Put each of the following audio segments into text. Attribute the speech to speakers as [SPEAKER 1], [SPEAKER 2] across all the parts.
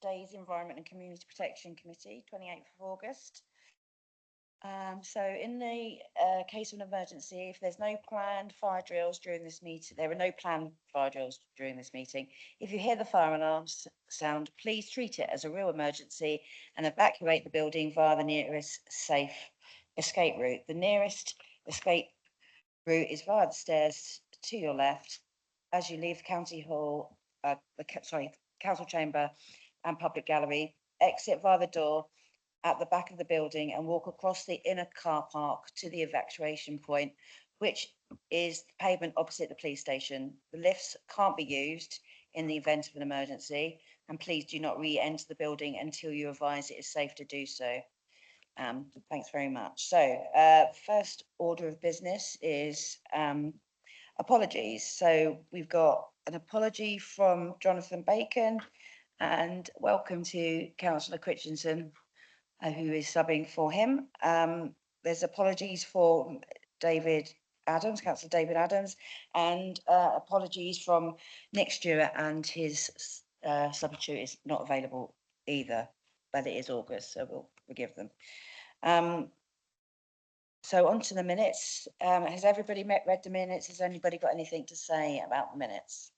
[SPEAKER 1] Today's Environment and Community Protection Committee, 28th of August. So in the case of an emergency, if there's no planned fire drills during this meeting, there are no planned fire drills during this meeting. If you hear the fire alarm sound, please treat it as a real emergency and evacuate the building via the nearest safe escape route. The nearest escape route is via the stairs to your left as you leave the county hall, council chamber and public gallery. Exit via the door at the back of the building and walk across the inner car park to the evacuation point, which is the pavement opposite the police station. The lifts can't be used in the event of an emergency, and please do not re-enter the building until you advise it is safe to do so. Thanks very much. So first order of business is apologies. So we've got an apology from Jonathan Bacon, and welcome to Councillor Christensen, who is subbing for him. There's apologies for David Adams, Councillor David Adams, and apologies from Nick Stewart, and his substitute is not available either, but it is August, so we'll forgive them. So on to the minutes. Has everybody read the minutes? Has anybody got anything to say about the minutes?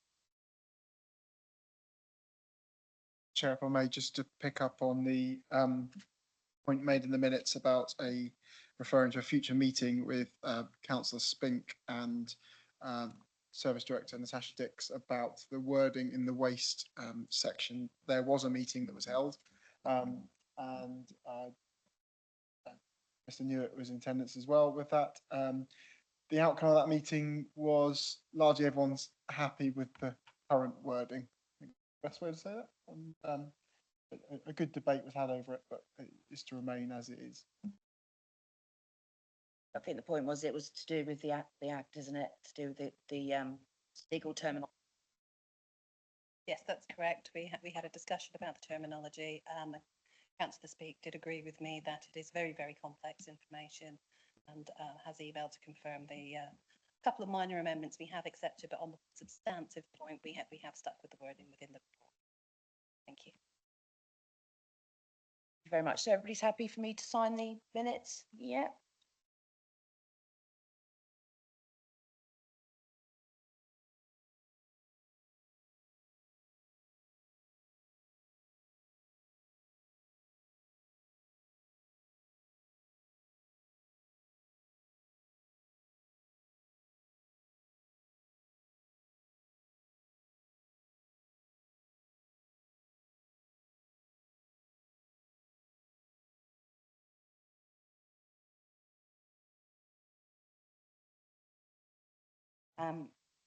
[SPEAKER 2] Chair, if I may, just to pick up on the point made in the minutes about referring to a future meeting with Councillor Spink and Service Director Natasha Dix about the wording in the waste section. There was a meeting that was held, and Mr. Newitt was in attendance as well with that. The outcome of that meeting was largely everyone's happy with the current wording. Best way to say that. And, a good debate was had over it, but it's to remain as it is.
[SPEAKER 1] I think the point was it was to do with the act, isn't it? To do with the legal terminology.
[SPEAKER 3] Yes, that's correct. We had a discussion about the terminology. Councillor Speak did agree with me that it is very, very complex information, and has emailed to confirm the couple of minor amendments we have accepted, but on the substantive point, we have stuck with the wording within the report. Thank you.
[SPEAKER 1] Thank you very much. So everybody's happy for me to sign the minutes? Yeah.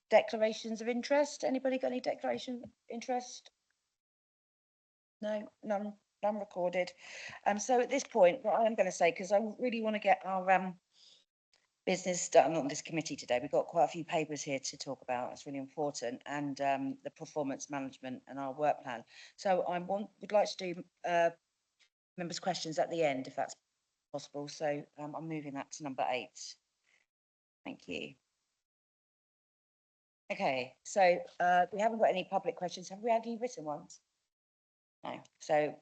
[SPEAKER 1] Declarations of interest. Anybody got any declaration of interest? No, none recorded. So at this point, what I am going to say, because I really want to get our business done on this committee today. We've got quite a few papers here to talk about. It's really important, and the performance management and our work plan. So would like to do members' questions at the end, if that's possible. So I'm moving that to number 8. Thank you. Okay, so we haven't got any public questions. Have we had any written ones? No. So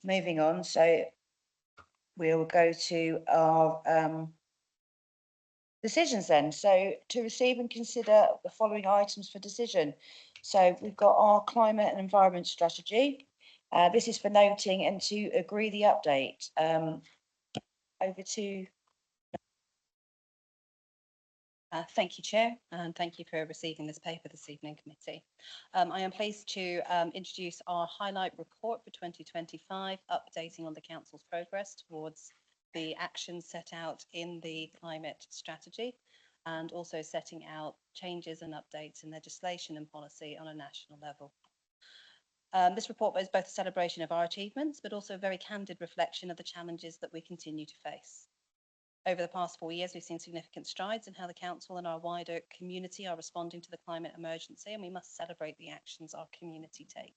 [SPEAKER 1] moving on. So we'll go to our decisions then. So to receive and consider the following items for decision. So we've got our climate and environment strategy. This is for noting and to agree the update. Over to.
[SPEAKER 3] Thank you, Chair, and thank you for receiving this paper this evening, Committee. I am pleased to introduce our highlight report for 2025, updating on the Council's progress towards the actions set out in the climate strategy, and also setting out changes and updates in legislation and policy on a national level. This report is both a celebration of our achievements, but also a very candid reflection of the challenges that we continue to face. Over the past 4 years, we've seen significant strides in how the Council and our wider community are responding to the climate emergency, and we must celebrate the actions our community take.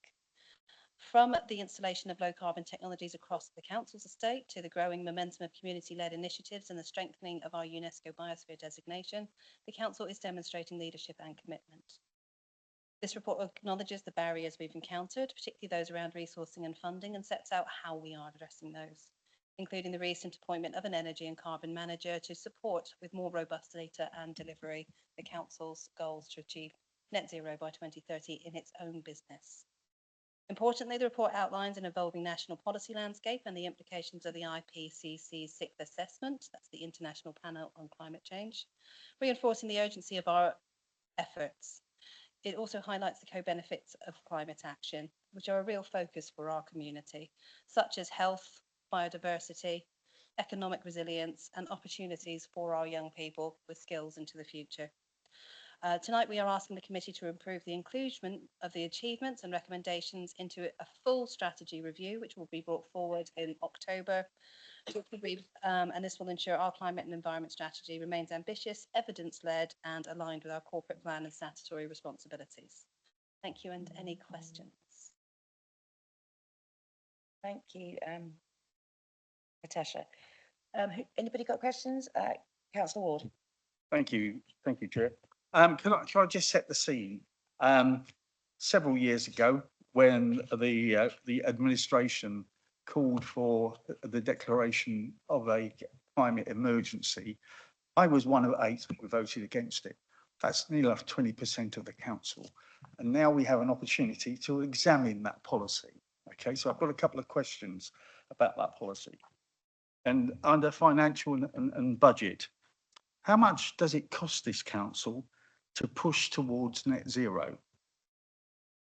[SPEAKER 3] From the installation of low carbon technologies across the Council's estate to the growing momentum of community-led initiatives and the strengthening of our UNESCO Biosphere designation, the Council is demonstrating leadership and commitment. This report acknowledges the barriers we've encountered, particularly those around resourcing and funding, and sets out how we are addressing those, including the recent appointment of an energy and carbon manager to support with more robust data and delivery the Council's goals to achieve net zero by 2030 in its own business. Importantly, the report outlines an evolving national policy landscape and the implications of the IPCC's sixth assessment, that's the International Panel on Climate Change, reinforcing the urgency of our efforts. It also highlights the co-benefits of climate action, which are a real focus for our community, such as health, biodiversity, economic resilience, and opportunities for our young people with skills into the future. Tonight, we are asking the committee to improve the inclusion of the achievements and recommendations into a full strategy review, which will be brought forward in October. And this will ensure our climate and environment strategy remains ambitious, evidence-led, and aligned with our corporate plan and statutory responsibilities. Thank you, and any questions?
[SPEAKER 1] Thank you, Natasha. Anybody got questions? Councillor Ward.
[SPEAKER 4] Thank you, Chair. Can I just set the scene? Several years ago, when the administration called for the declaration of a climate emergency, I was one of 8 who voted against it. That's nearly 20% of the council. And now we have an opportunity to examine that policy. Okay, so I've got a couple of questions about that policy. And under financial and budget, how much does it cost this council to push towards net zero?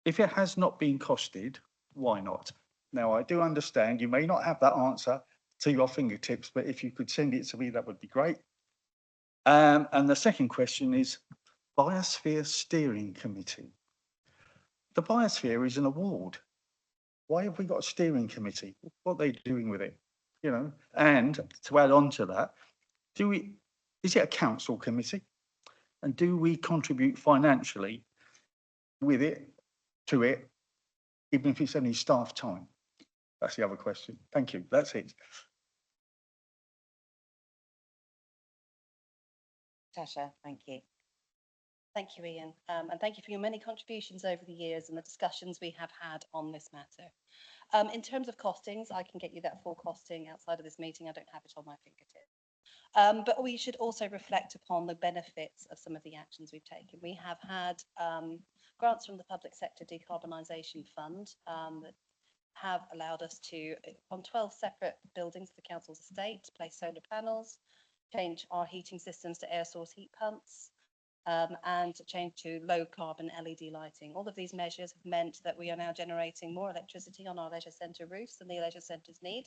[SPEAKER 4] If it has not been costed, why not? Now, I do understand you may not have that answer to your fingertips, but if you could send it to me, that would be great. And the second question is Biosphere Steering Committee. The Biosphere is an award. Why have we got a steering committee? What are they doing with it? You know, and to add on to that, is it a council committee? And do we contribute financially with it, to it, even if it's only staff time? That's the other question. Thank you. That's it.
[SPEAKER 1] Natasha, thank you.
[SPEAKER 3] Thank you, Ian, and thank you for your many contributions over the years and the discussions we have had on this matter. In terms of costings, I can get you that full costing outside of this meeting. I don't have it on my fingertips. But we should also reflect upon the benefits of some of the actions we've taken. We have had grants from the Public Sector Decarbonisation Fund that have allowed us to, on 12 separate buildings of the council's estate, place solar panels, change our heating systems to air source heat pumps, and change to low carbon LED lighting. All of these measures have meant that we are now generating more electricity on our leisure centre roofs than the leisure centres need,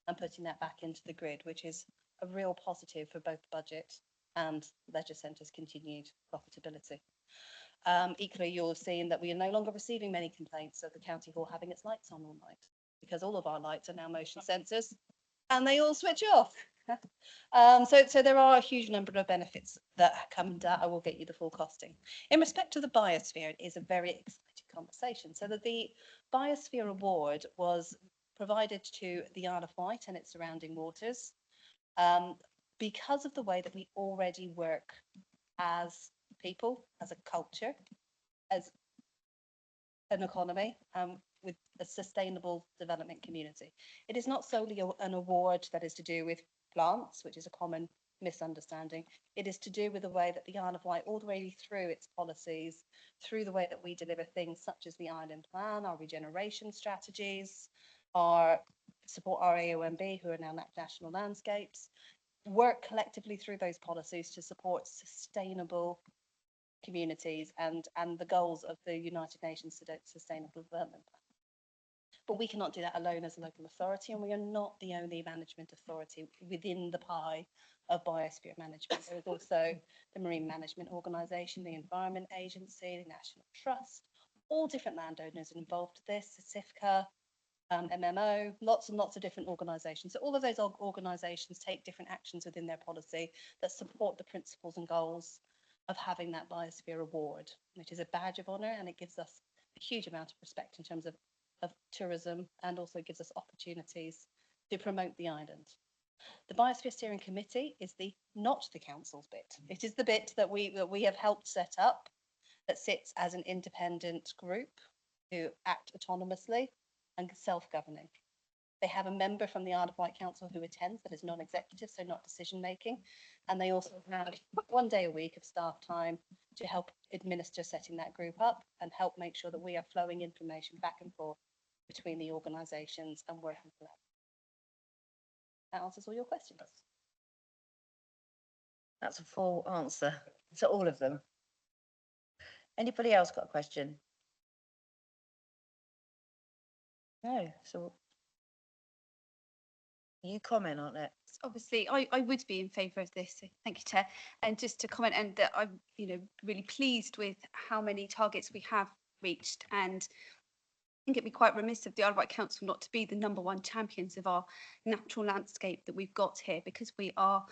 [SPEAKER 3] and putting that back into the grid, which is a real positive for both budget and leisure centres' continued profitability. Equally, you'll have seen that we are no longer receiving many complaints of the county hall having its lights on all night, because all of our lights are now motion sensors and they all switch off. So there are a huge number of benefits that come in that. I will get you the full costing. In respect to the Biosphere, it is a very exciting conversation. So that the Biosphere Award was provided to the Isle of Wight and its surrounding waters because of the way that we already work as people, as a culture, as an economy, with a sustainable development community. It is not solely an award that is to do with plants, which is a common misunderstanding. It is to do with the way that the Isle of Wight, all the way through its policies, through the way that we deliver things such as the Island Plan, our regeneration strategies, our support our AOMB, who are now National Landscapes, work collectively through those policies to support sustainable communities and the goals of the United Nations Sustainable Development Plan. But we cannot do that alone as a local authority, and we are not the only management authority within the pie of biosphere management. There is also the Marine Management Organisation, the Environment Agency, the National Trust, all different landowners involved with this, CIFCA, MMO, lots and lots of different organisations. So all of those organisations take different actions within their policy that support the principles and goals of having that Biosphere Award, which is a badge of honour, and it gives us a huge amount of respect in terms of tourism, and also gives us opportunities to promote the island. The Biosphere Steering Committee is not the council's bit. It is the bit that we have helped set up, that sits as an independent group who act autonomously and self-governing. They have a member from the Isle of Wight Council who attends that is non-executive, so not decision-making. And they also have 1 day a week of staff time to help administer setting that group up and help make sure that we are flowing information back and forth between the organisations and working together. That answers all your questions.
[SPEAKER 1] That's a full answer to all of them. Anybody else got a question? No, so you comment on it.
[SPEAKER 5] Obviously, I would be in favour of this. So thank you, Chair. And just to comment, and that I'm, really pleased with how many targets we have reached. And I think it'd be quite remiss of the Isle of Wight Council not to be the #1 champions of our natural landscape that we've got here, because we are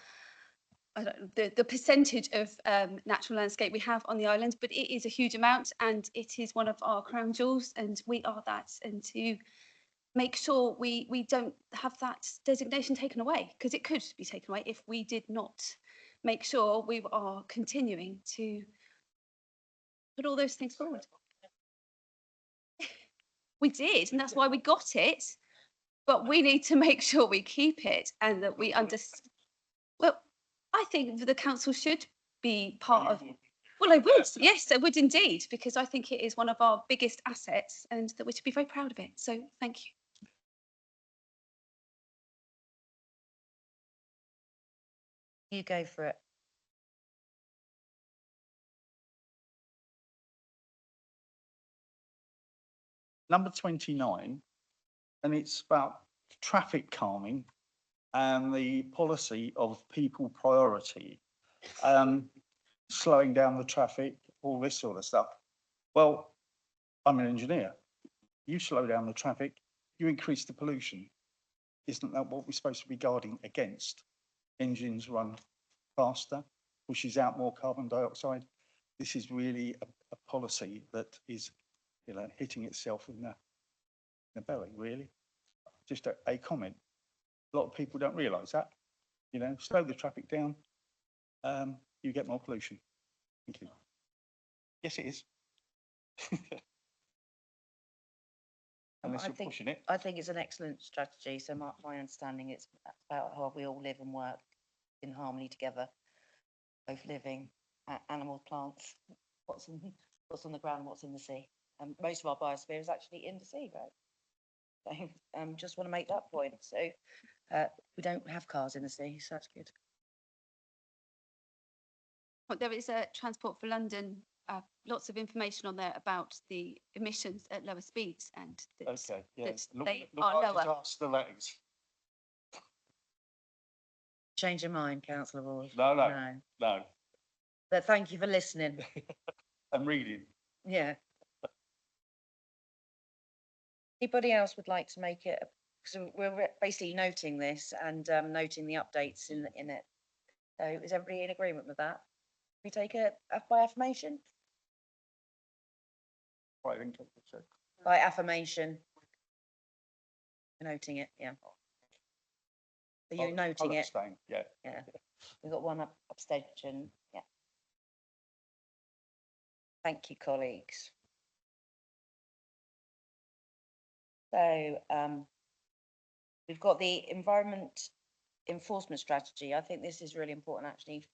[SPEAKER 5] the percentage of natural landscape we have on the island, but it is a huge amount, and it is one of our crown jewels, and we are that. And to make sure we don't have that designation taken away, because it could be taken away if we did not make sure we are continuing to put all those things forward. We did, and that's why we got it, but we need to make sure we keep it and that we understand. Well, I think that the council should be part of. Well, I would, yes, I would indeed, because I think it is one of our biggest assets and that we should be very proud of it. So thank you.
[SPEAKER 1] You go for it.
[SPEAKER 4] Number 29, and it's about traffic calming and the policy of people priority, slowing down the traffic, all this sort of stuff. Well, I'm an engineer. You slow down the traffic, you increase the pollution. Isn't that what we're supposed to be guarding against? Engines run faster, pushes out more carbon dioxide. This is really a policy that is, hitting itself in the belly, really. Just a comment. A lot of people don't realise that. Slow the traffic down, you get more pollution. Thank you. Yes, it is. Unless you're pushing it.
[SPEAKER 1] I think it's an excellent strategy. So my understanding is about how we all live and work in harmony together, both living, animals, plants, what's on the ground, what's in the sea. And most of our biosphere is actually in the sea, right? So just want to make that point. So we don't have cars in the sea, so that's good.
[SPEAKER 5] Well, there is a Transport for London, lots of information on there about the emissions at lower speeds, and that,
[SPEAKER 4] Okay, yeah.
[SPEAKER 5] that they are lower.
[SPEAKER 4] Ask the letters.
[SPEAKER 1] Change your mind, Councillor Ward.
[SPEAKER 4] No.
[SPEAKER 1] But thank you for listening.
[SPEAKER 4] I'm reading.
[SPEAKER 1] Yeah. Anybody else would like to make it? So we're basically noting this and noting the updates in it. So is everybody in agreement with that? We take it by affirmation?
[SPEAKER 4] I think so.
[SPEAKER 1] By affirmation. Noting it, yeah. Are you noting it?
[SPEAKER 4] Abstain, yeah.
[SPEAKER 1] Yeah. We've got one abstention, yeah. Thank you, colleagues. So we've got the environment enforcement strategy. I think this is really important, actually.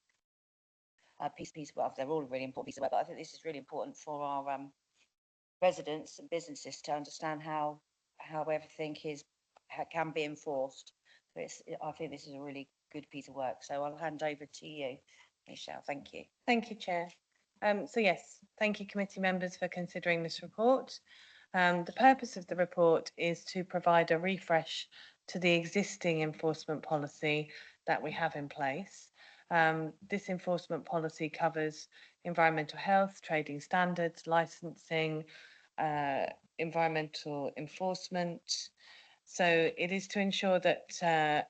[SPEAKER 1] Well, they're all really important pieces of work, but I think this is really important for our residents and businesses to understand how everything can be enforced. So I think this is a really good piece of work. So I'll hand over to you, Michelle. Thank you.
[SPEAKER 6] Thank you, Chair. So yes, thank you committee members for considering this report. The purpose of the report is to provide a refresh to the existing enforcement policy that we have in place. This enforcement policy covers environmental health, trading standards, licensing, environmental enforcement. So it is to ensure that,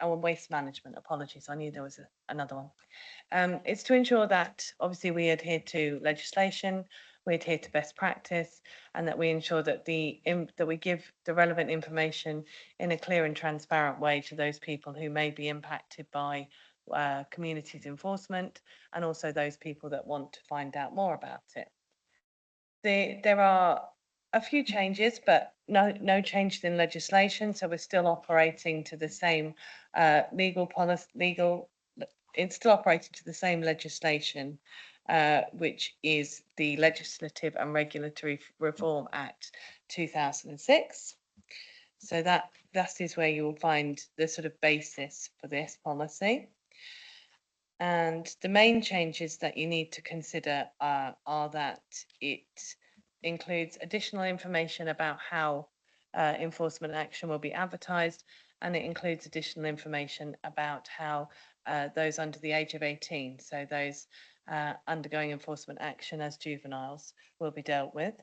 [SPEAKER 6] waste management, apologies, I knew there was another one. It's to ensure that obviously we adhere to legislation, we adhere to best practice, and that we ensure that that we give the relevant information in a clear and transparent way to those people who may be impacted by communities enforcement, and also those people that want to find out more about it. There are a few changes, but no changes in legislation. So we're still operating to the same legal policy, it's still operating to the same legislation, which is the Legislative and Regulatory Reform Act 2006. So that is where you will find the sort of basis for this policy. And the main changes that you need to consider are that it includes additional information about how enforcement action will be advertised, and it includes additional information about how those under the age of 18, so those undergoing enforcement action as juveniles, will be dealt with.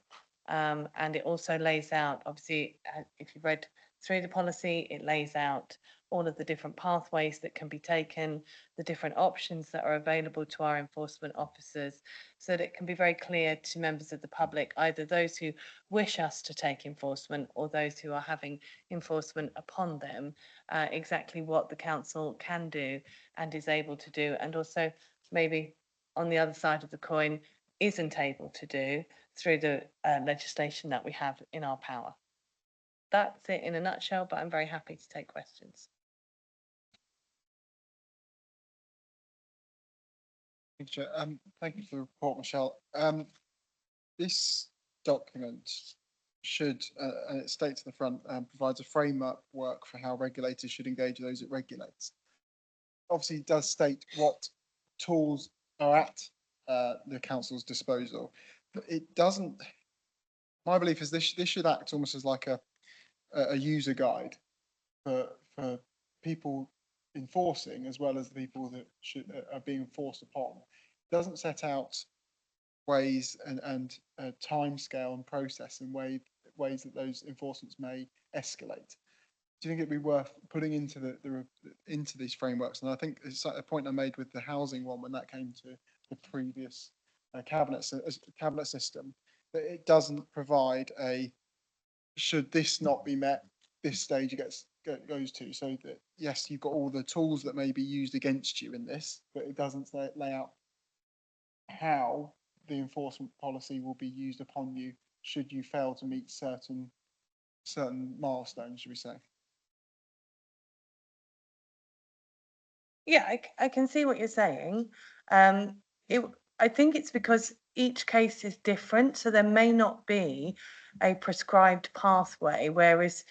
[SPEAKER 6] And it also lays out, obviously, if you've read through the policy, it lays out all of the different pathways that can be taken, the different options that are available to our enforcement officers, so that it can be very clear to members of the public, either those who wish us to take enforcement or those who are having enforcement upon them, exactly what the council can do and is able to do, and also maybe on the other side of the coin isn't able to do through the legislation that we have in our power. That's it in a nutshell, but I'm very happy to take questions.
[SPEAKER 2] Thank you, Chair. Thank you for the report, Michelle. This document should, and it states at the front, provides a framework for how regulators should engage those it regulates. Obviously, it does state what tools are at the council's disposal, but it doesn't. My belief is this should act almost as like a user guide for people enforcing, as well as the people that are being enforced upon. It doesn't set out ways and time scale and process and ways that those enforcements may escalate. Do you think it'd be worth putting into into these frameworks? And I think it's like a point I made with the housing one when that came to the previous cabinet system, that it doesn't provide should this not be met, this stage goes to, so that yes, you've got all the tools that may be used against you in this, but it doesn't lay out how the enforcement policy will be used upon you should you fail to meet certain milestones, should we say?
[SPEAKER 6] Yeah, I can see what you're saying. I think it's because each case is different, so there may not be a prescribed pathway, whereas,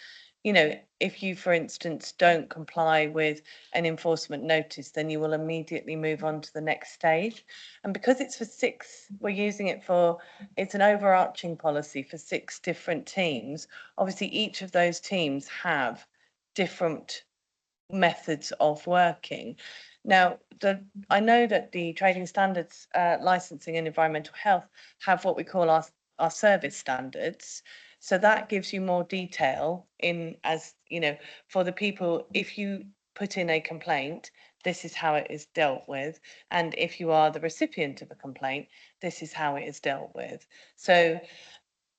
[SPEAKER 6] you know, if you, for instance, don't comply with an enforcement notice, then you will immediately move on to the next stage. And because it's for we're using it for, it's an overarching policy for 6 different teams. Obviously, each of those teams have different methods of working. Now, I know that the trading standards, licensing and environmental health have what we call our service standards. So that gives you more detail in, as you know, for the people, if you put in a complaint, this is how it is dealt with. And if you are the recipient of a complaint, this is how it is dealt with. So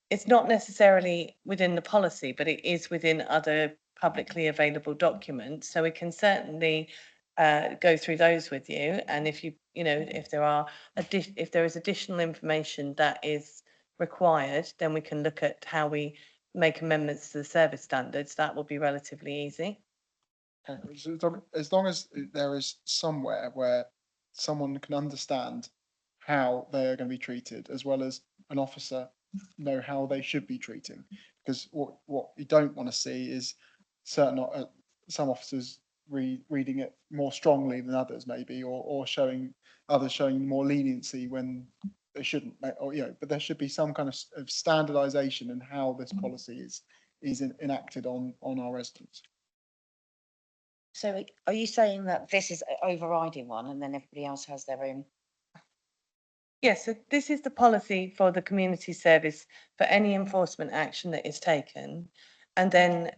[SPEAKER 6] it's not necessarily within the policy, but it is within other publicly available documents. So we can certainly go through those with you. And if if there is additional information that is required, then we can look at how we make amendments to the service standards. That will be relatively easy.
[SPEAKER 2] As long as there is somewhere where someone can understand how they are going to be treated, as well as an officer know how they should be treating. Because what you don't want to see is some officers reading it more strongly than others, maybe, or others showing more leniency when they shouldn't. Or but there should be some kind of standardization in how this policy is enacted on our residents.
[SPEAKER 1] So are you saying that this is an overriding one and then everybody else has their own?
[SPEAKER 6] Yes, so this is the policy for the community service for any enforcement action that is taken. And then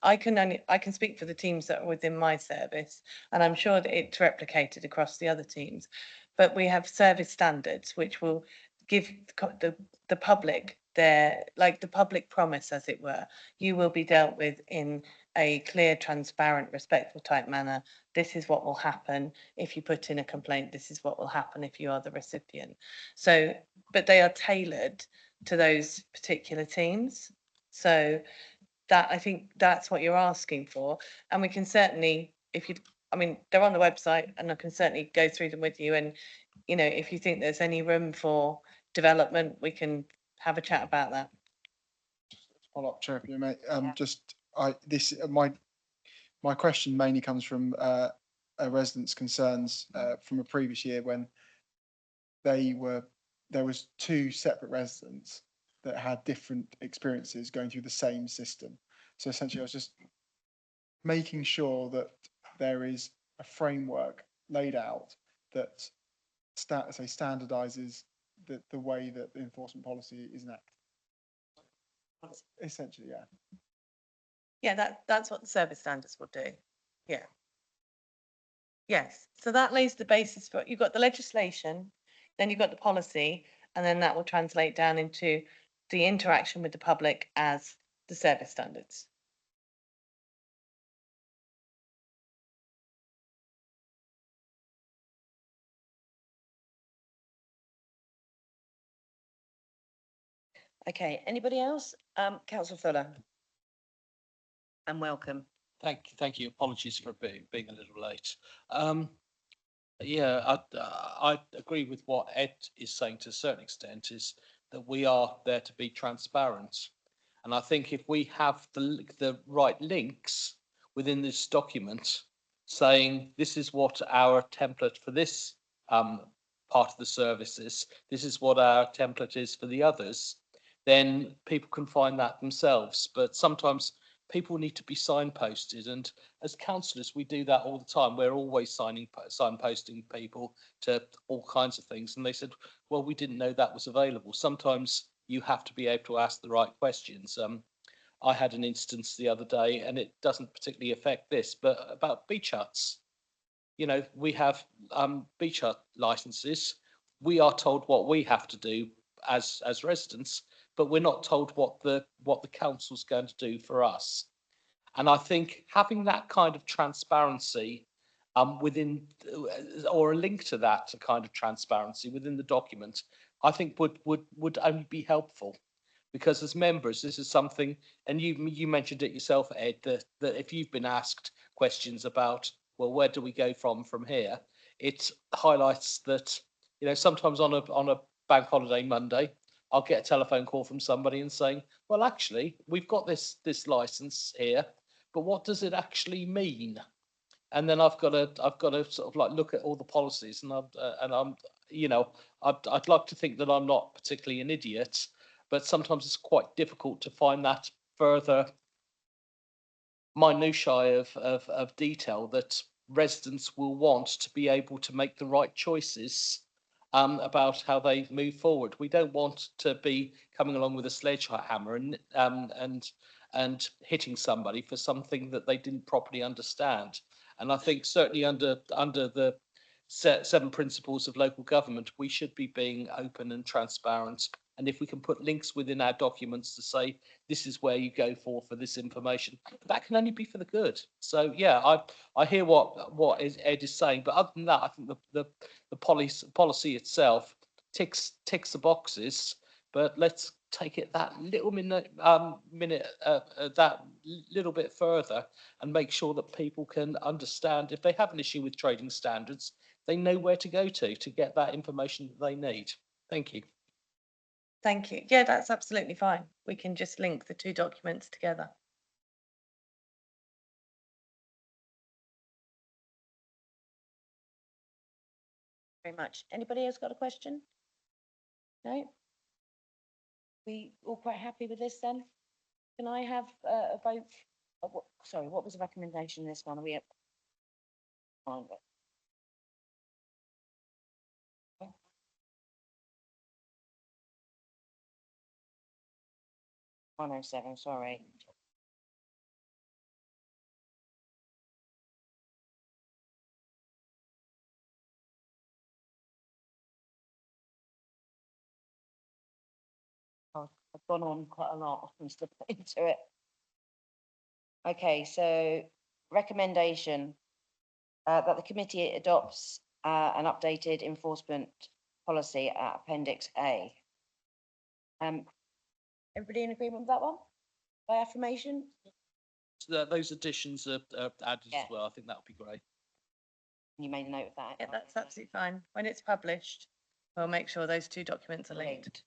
[SPEAKER 6] I can speak for the teams that are within my service, and I'm sure that it's replicated across the other teams. But we have service standards which will give the public the public promise, as it were. You will be dealt with in a clear, transparent, respectful type manner. This is what will happen if you put in a complaint. This is what will happen if you are the recipient. So, but they are tailored to those particular teams. So that, I think that's what you're asking for. And we can certainly, if you, I mean, they're on the website and I can certainly go through them with you. And, you know, if you think there's any room for development, we can have a chat about that.
[SPEAKER 2] Follow up, Chair, if you may.
[SPEAKER 1] Yeah.
[SPEAKER 2] My question mainly comes from a resident's concerns from a previous year when there was two separate residents that had different experiences going through the same system. So essentially, I was just making sure that there is a framework laid out that standardizes the way that the enforcement policy is enacted. Essentially, yeah.
[SPEAKER 6] Yeah, that's what the service standards will do. Yeah. Yes, so that lays the basis for, you've got the legislation, then you've got the policy, and then that will translate down into the interaction with the public as the service standards. Okay, anybody else? Councillor Fuller. And welcome.
[SPEAKER 7] Thank you. Apologies for being a little late. Yeah, I agree with what Ed is saying to a certain extent, is that we are there to be transparent. And I think if we have the right links within this document saying this is what our template for this part of the service is, this is what our template is for the others, then people can find that themselves. But sometimes people need to be signposted, and as councillors we do that all the time. We're always signposting people to all kinds of things, and they said, well, we didn't know that was available. Sometimes you have to be able to ask the right questions. I had an instance the other day, and it doesn't particularly affect this, but about beach huts. You know, we have beach hut licenses. We are told what we have to do as residents, but we're not told what the council's going to do for us. And I think having that kind of transparency within, or a link to that kind of transparency within the document, I think would only be helpful. Because as members, this is something, and you mentioned it yourself, Ed, that if you've been asked questions about, well, where do we go from here? It highlights that, you know, sometimes on a bank holiday Monday, I'll get a telephone call from somebody and saying, well, actually, we've got this license here, but what does it actually mean? And then I've got to sort of like look at all the policies, and I'm you know, I'd like to think that I'm not particularly an idiot, but sometimes it's quite difficult to find that further minutiae of detail that residents will want to be able to make the right choices about how they move forward. We don't want to be coming along with a sledgehammer and hitting somebody for something that they didn't properly understand. And I think certainly under the 7 principles of local government, we should be being open and transparent. And if we can put links within our documents to say this is where you go for this information, that can only be for the good. So yeah, I hear what Ed is saying, but other than that, I think the policy itself ticks the boxes. But let's take it that little that little bit further and make sure that people can understand, if they have an issue with trading standards, they know where to go to get that information that they need. Thank you.
[SPEAKER 6] Thank you. Yeah, that's absolutely fine. We can just link the 2 documents together. Very much. Anybody else got a question? No? We all quite happy with this then? Can I have a vote? Sorry, what was the recommendation in this one? Are we up? Fine. 107, sorry. I've gone on quite a lot and stuff into it. Okay, so recommendation that the committee adopts an updated enforcement policy at Appendix A.
[SPEAKER 1] Everybody in agreement with that one? By affirmation?
[SPEAKER 7] So those additions are added
[SPEAKER 1] Yeah.
[SPEAKER 7] as well. I think that would be great.
[SPEAKER 1] You made a note of that.
[SPEAKER 6] Yeah, that's absolutely fine. When it's published, we'll make sure those two documents are linked.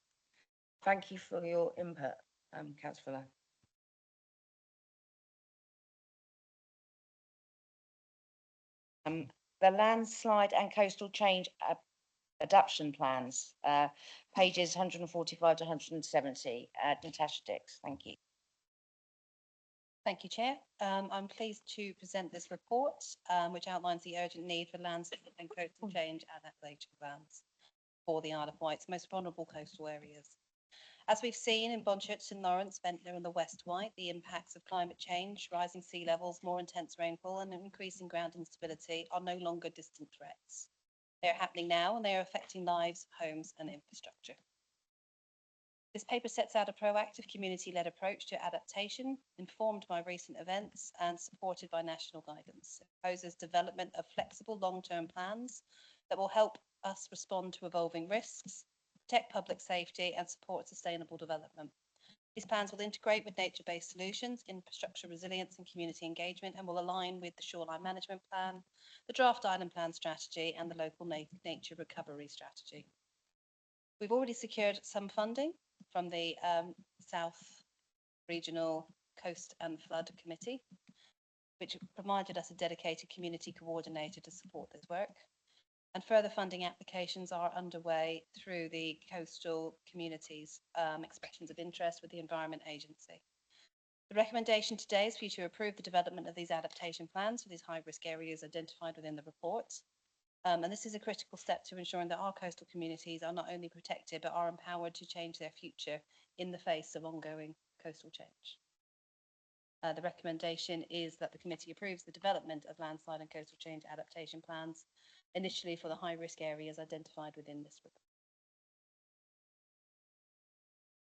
[SPEAKER 6] Thank you for your input, councillor. The landslide and coastal change adaption plans, pages 145 to 170. Natasha Dix, thank you.
[SPEAKER 3] Thank you, Chair. I'm pleased to present this report, which outlines the urgent need for landslide and coastal change adaptation plans for the Isle of Wight's most vulnerable coastal areas. As we've seen in Bonchert, St Lawrence, Ventnor and the West Wight, the impacts of climate change, rising sea levels, more intense rainfall and increasing ground instability are no longer distant threats. They are happening now and they are affecting lives, homes and infrastructure. This paper sets out a proactive community-led approach to adaptation, informed by recent events and supported by national guidance. It proposes development of flexible long-term plans that will help us respond to evolving risks, protect public safety and support sustainable development. These plans will integrate with nature-based solutions, infrastructure resilience and community engagement, and will align with the shoreline management plan, the draft island plan strategy and the local nature recovery strategy. We've already secured some funding from the South Regional Coast and Flood Committee, which provided us a dedicated community coordinator to support this work. And further funding applications are underway through the coastal communities expressions of interest with the Environment Agency. The recommendation today is for you to approve the development of these adaptation plans for these high-risk areas identified within the report. And this is a critical step to ensuring that our coastal communities are not only protected, but are empowered to change their future in the face of ongoing coastal change. The recommendation is that the committee approves the development of landslide and coastal change adaptation plans, initially for the high-risk areas identified within this report.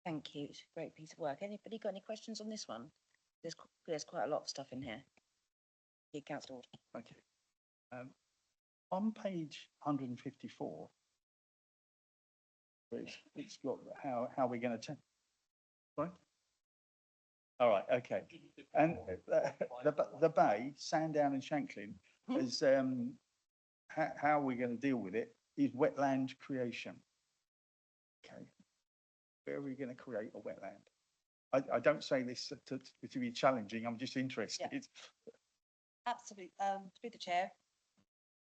[SPEAKER 1] Thank you. It's a great piece of work. Anybody got any questions on this one? There's quite a lot of stuff in here. Yeah, Councillor Ward.
[SPEAKER 4] Thank you. On page 154, it's got how we're going to change. Right? All right, okay. And the bay, Sandown and Shanklin, is how we're going to deal with it is wetland creation. Okay. Where are we going to create a wetland? I don't say this to be challenging. I'm just interested.
[SPEAKER 3] Yeah. Absolutely. Through the chair.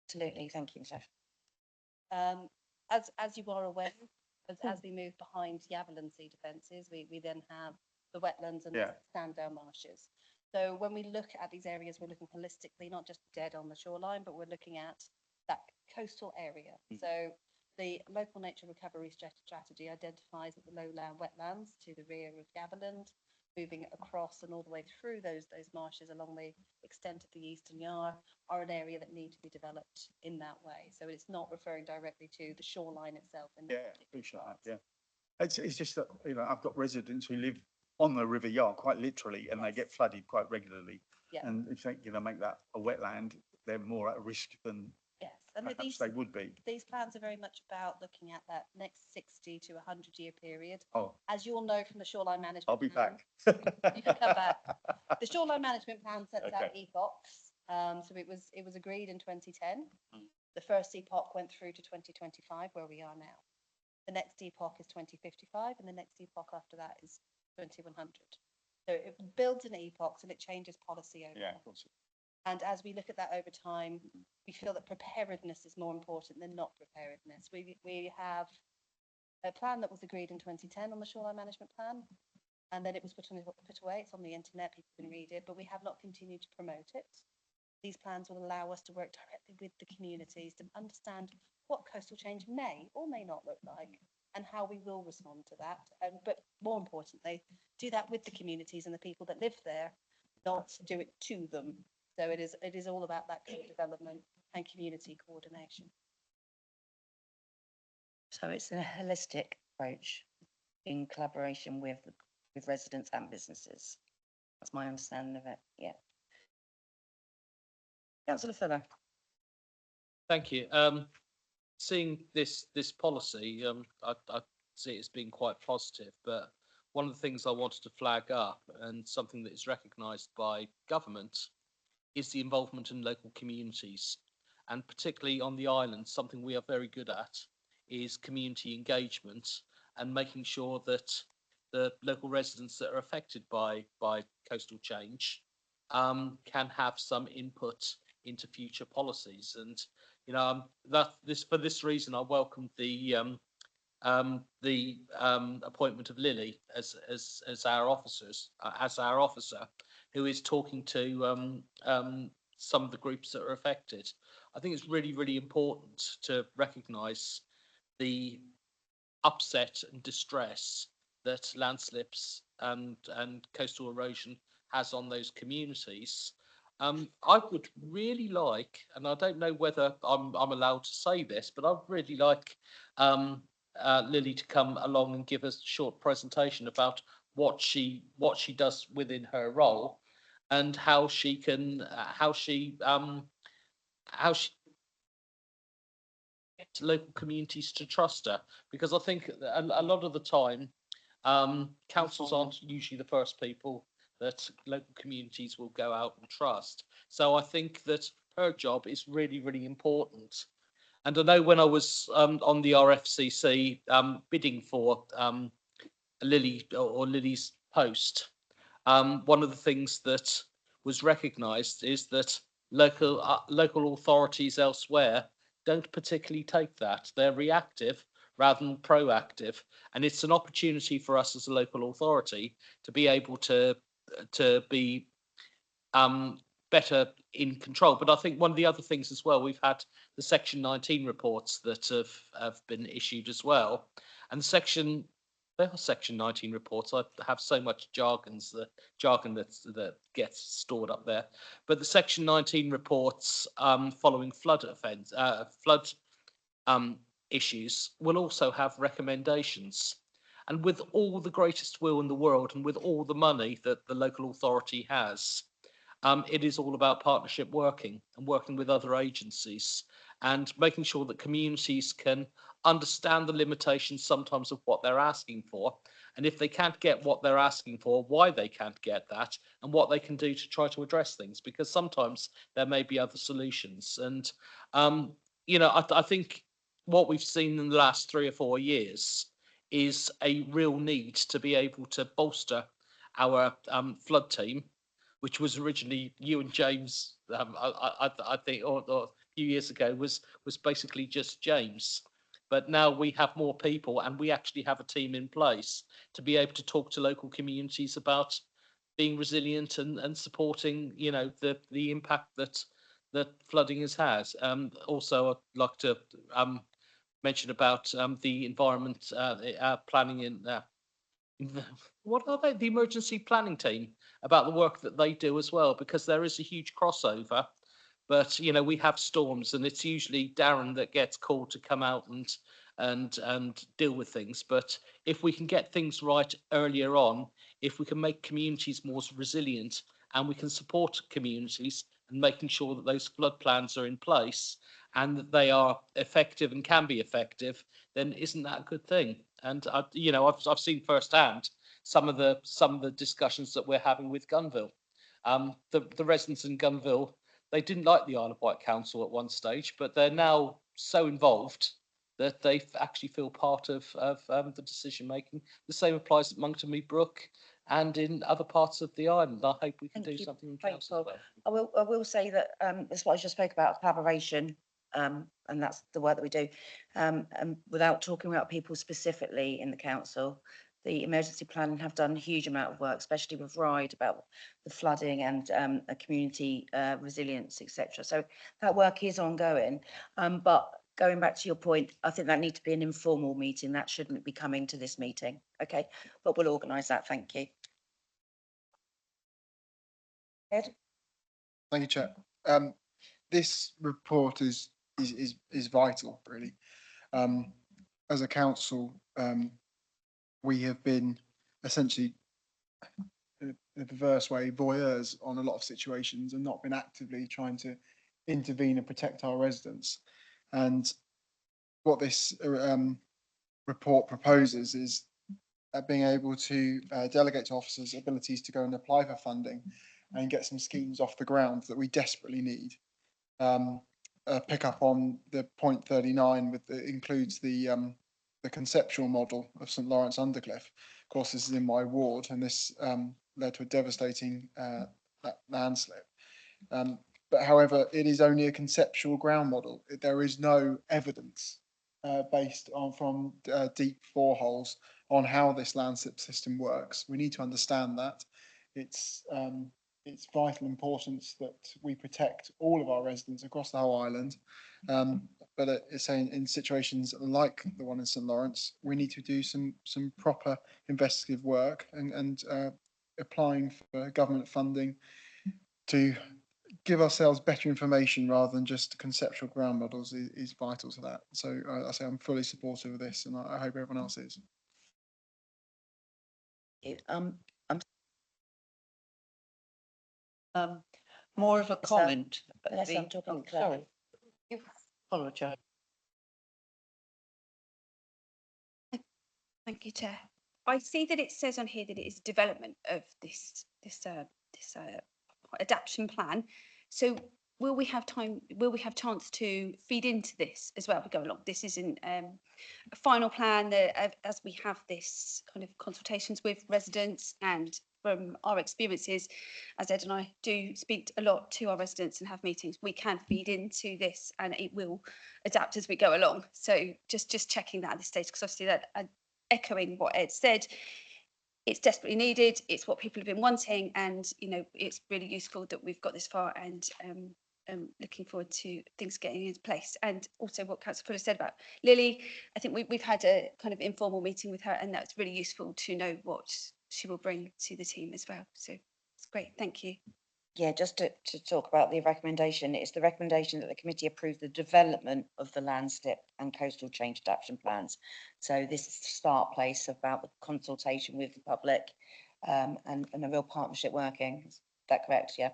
[SPEAKER 1] Absolutely. Thank you, Natasha.
[SPEAKER 3] As you are aware, as we move behind Yavelin sea defences, we then have the wetlands and the Sandown marshes. So when we look at these areas, we're looking holistically, not just dead on the shoreline, but we're looking at that coastal area. So the local nature recovery strategy identifies that the lowland wetlands to the rear of Yavelin, moving across and all the way through those marshes along the extent of the Eastern Yar, are an area that need to be developed in that way. So it's not referring directly to the shoreline itself.
[SPEAKER 4] Appreciate that. Yeah, it's just that I've got residents who live on the River Yar quite literally, and they get flooded quite regularly.
[SPEAKER 3] Yeah.
[SPEAKER 4] And if they make that a wetland, they're more at risk than perhaps they would be.
[SPEAKER 3] These plans are very much about looking at that next 60 to 100-year period.
[SPEAKER 4] Oh,
[SPEAKER 3] as you all know from the shoreline management
[SPEAKER 4] I'll be
[SPEAKER 3] plan,
[SPEAKER 4] back.
[SPEAKER 3] You can come back. The shoreline management plan sets out epochs. So it was agreed in 2010. The first epoch went through to 2025, where we are now. The next epoch is 2055, and the next epoch after that is 2100. So it builds an epoch and it changes policy over time.
[SPEAKER 4] Of course.
[SPEAKER 3] And as we look at that over time, we feel that preparedness is more important than not preparedness. We have a plan that was agreed in 2010 on the shoreline management plan, and then it was put away. It's on the internet, people can read it, but we have not continued to promote it. These plans will allow us to work directly with the communities to understand what coastal change may or may not look like and how we will respond to that. But more importantly, do that with the communities and the people that live there, not do it to them. So it is all about that co-development and community coordination.
[SPEAKER 1] So it's a holistic approach in collaboration with residents and businesses. That's my understanding of it. Yeah. Councillor Fuller.
[SPEAKER 7] Thank you. Seeing this policy, I see it as being quite positive. But one of the things I wanted to flag up, and something that is recognised by government, is the involvement in local communities. And particularly on the island, something we are very good at is community engagement and making sure that the local residents that are affected by coastal change can have some input into future policies. And for this reason, I welcomed the appointment of Lily as our officer, who is talking to some of the groups that are affected. I think it's really, really important to recognise the upset and distress that landslips and coastal erosion has on those communities. I would really like, and I don't know whether I'm allowed to say this, but I'd really like Lily to come along and give us a short presentation about what she does within her role, and how she get local communities to trust her. Because I think a lot of the time, councils aren't usually the first people that local communities will go out and trust. So I think that her job is really, really important. And I know when I was on the RFCC bidding for Lily's post, one of the things that was recognised is that local authorities elsewhere don't particularly take that. They're reactive rather than proactive, and it's an opportunity for us as a local authority to be able to be better in control. But I think one of the other things as well, we've had the Section 19 reports that have been issued as well, and there are Section 19 reports. I have so much jargon that gets stored up there. But the Section 19 reports following flood issues will also have recommendations. And with all the greatest will in the world, and with all the money that the local authority has, it is all about partnership working and working with other agencies, and making sure that communities can understand the limitations sometimes of what they're asking for, and if they can't get what they're asking for, why they can't get that, and what they can do to try to address things, because sometimes there may be other solutions. And I think what we've seen in the last 3 or 4 years is a real need to be able to bolster our flood team, which was originally you and James. I think, or a few years ago, was basically just James. But now we have more people, and we actually have a team in place to be able to talk to local communities about being resilient and supporting, the impact that flooding has had. Also, I'd like to mention about the environment planning in what are they? The emergency planning team, about the work that they do as well, because there is a huge crossover. But we have storms, and it's usually Darren that gets called to come out and deal with things. But if we can get things right earlier on, if we can make communities more resilient, and we can support communities and making sure that those flood plans are in place and that they are effective and can be effective, then isn't that a good thing? And I've seen firsthand some of the discussions that we're having with Gunville. The residents in Gunville, they didn't like the Isle of Wight Council at one stage, but they're now so involved that they actually feel part of the decision making. The same applies at Monktonmere Brook and in other parts of the island. I hope we can
[SPEAKER 1] Thank
[SPEAKER 7] do
[SPEAKER 1] you,
[SPEAKER 7] something in
[SPEAKER 1] Rachel.
[SPEAKER 7] council as well.
[SPEAKER 1] I will say that that's what I just spoke about, collaboration, and that's the work that we do. And without talking about people specifically in the council, the emergency planning have done a huge amount of work, especially with RIDE, about the flooding and a community resilience, etc. So that work is ongoing. But going back to your point, I think that needs to be an informal meeting. That shouldn't be coming to this meeting. Okay, but we'll organise that. Thank you. Ed?
[SPEAKER 2] Thank you, Chair. This report is vital, really. As a council, we have been essentially, in a perverse way, voyeurs on a lot of situations and not been actively trying to intervene and protect our residents. And what this report proposes is being able to delegate to officers abilities to go and apply for funding and get some schemes off the ground that we desperately need. Pick up on the point 39 with includes the conceptual model of St Lawrence Undercliff. Of course, this is in my ward, and this led to a devastating landslip. But however, it is only a conceptual ground model. There is no evidence based on from deep boreholes on how this landslip system works. We need to understand that. It's vital importance that we protect all of our residents across the whole island. But it's saying in situations like the one in St Lawrence, we need to do some proper investigative work and applying for government funding to give ourselves better information rather than just conceptual ground models is vital to that. So I say I'm fully supportive of this, and I hope everyone else is.
[SPEAKER 8] More of a comment.
[SPEAKER 1] Unless I'm talking
[SPEAKER 8] Oh,
[SPEAKER 1] to Claire.
[SPEAKER 8] sorry. You apologise.
[SPEAKER 5] Thank you, Chair. I see that it says on here that it is development of this adaptation plan. So will we have time? Will we have chance to feed into this as well? We go along. This isn't a final plan that, as we have this kind of consultations with residents, and from our experiences, as Ed and I do speak a lot to our residents and have meetings, we can feed into this and it will adapt as we go along. So just checking that at this stage, because obviously that echoing what Ed said, it's desperately needed. It's what people have been wanting, and you know it's really useful that we've got this far, and looking forward to things getting into place. And also what Councillor Fuller said about Lily, I think we've had a kind of informal meeting with her, and that's really useful to know what she will bring to the team as well. So it's great. Thank you.
[SPEAKER 1] Yeah, just to talk about the recommendation, it's the recommendation that the committee approve the development of the landslip and coastal change adaptation plans. So this is the start place about the consultation with the public and a real partnership working. Is that correct? Yeah.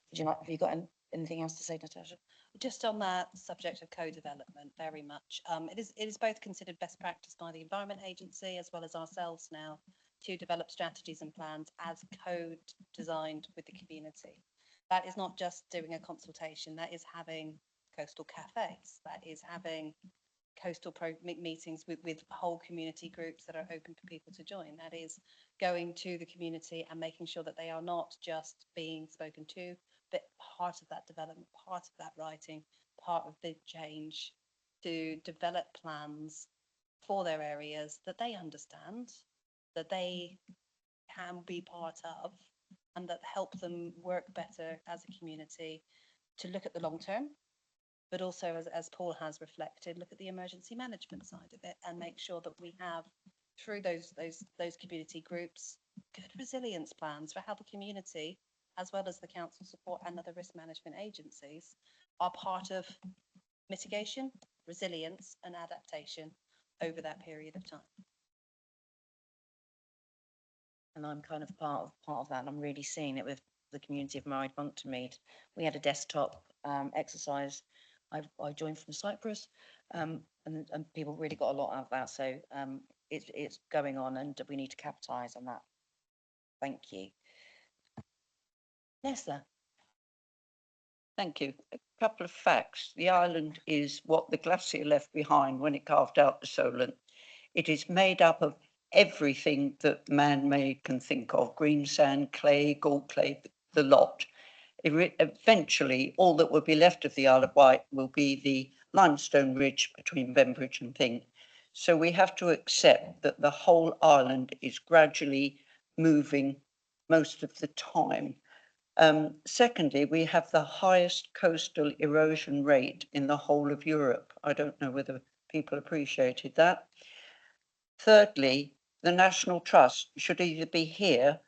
[SPEAKER 1] Would you like, have you got anything else to say, Natasha?
[SPEAKER 3] Just on that subject of co-development, very much. It is both considered best practice by the Environment Agency as well as ourselves now to develop strategies and plans as co-designed with the community. That is not just doing a consultation, that is having coastal cafes, that is having coastal meetings with whole community groups that are open for people to join. That is going to the community and making sure that they are not just being spoken to, but part of that development, part of that writing, part of the change, to develop plans for their areas that they understand, that they can be part of, and that help them work better as a community to look at the long term, but also, as Paul has reflected, look at the emergency management side of it and make sure that we have, through those community groups, good resilience plans for how the community, as well as the council support and other risk management agencies, are part of mitigation, resilience and adaptation over that period of time.
[SPEAKER 1] And I'm kind of part of that. I'm really seeing it with the community of Married Monktonmead. We had a desktop exercise. I joined from Cyprus, and people really got a lot out of that. So it's going on, and we need to capitalise on that. Thank you. Nessa.
[SPEAKER 8] Thank you. A couple of facts. The island is what the glacier left behind when it carved out the Solent. It is made up of everything that man-made can think of: green sand, clay, gold clay, the lot. Eventually, all that will be left of the Isle of Wight will be the limestone ridge between Bembridge and Thing. So we have to accept that the whole island is gradually moving most of the time. Secondly, we have the highest coastal erosion rate in the whole of Europe. I don't know whether people appreciated that. Thirdly, the National Trust should either be here,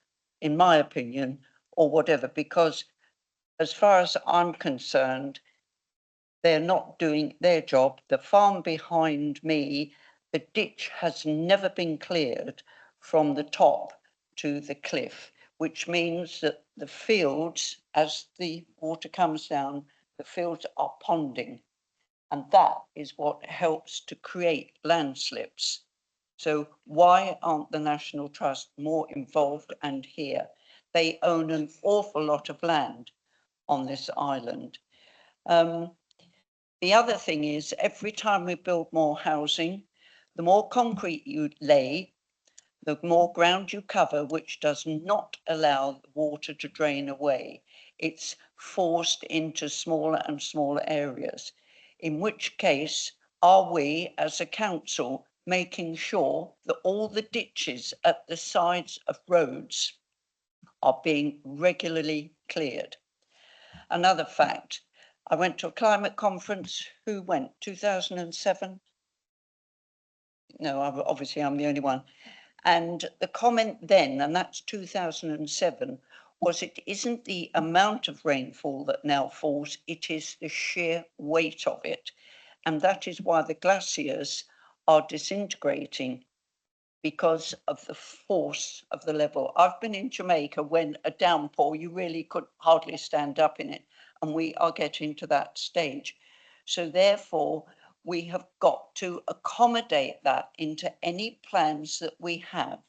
[SPEAKER 8] in my opinion, or whatever, because as far as I'm concerned, they're not doing their job. The farm behind me, the ditch has never been cleared from the top to the cliff, which means that the fields, as the water comes down, the fields are ponding. And that is what helps to create landslips. So why aren't the National Trust more involved and here? They own an awful lot of land on this island. The other thing is, every time we build more housing, the more concrete you lay, the more ground you cover, which does not allow water to drain away. It's forced into smaller and smaller areas, in which case are we as a council making sure that all the ditches at the sides of roads are being regularly cleared. Another fact, I went to a climate conference. Who went? 2007? No, obviously I'm the only one. And the comment then, and that's 2007, was it isn't the amount of rainfall that now falls, it is the sheer weight of it. And that is why the glaciers are disintegrating, because of the force of the level. I've been in Jamaica when a downpour, you really could hardly stand up in it. And we are getting to that stage. So therefore, we have got to accommodate that into any plans that we have.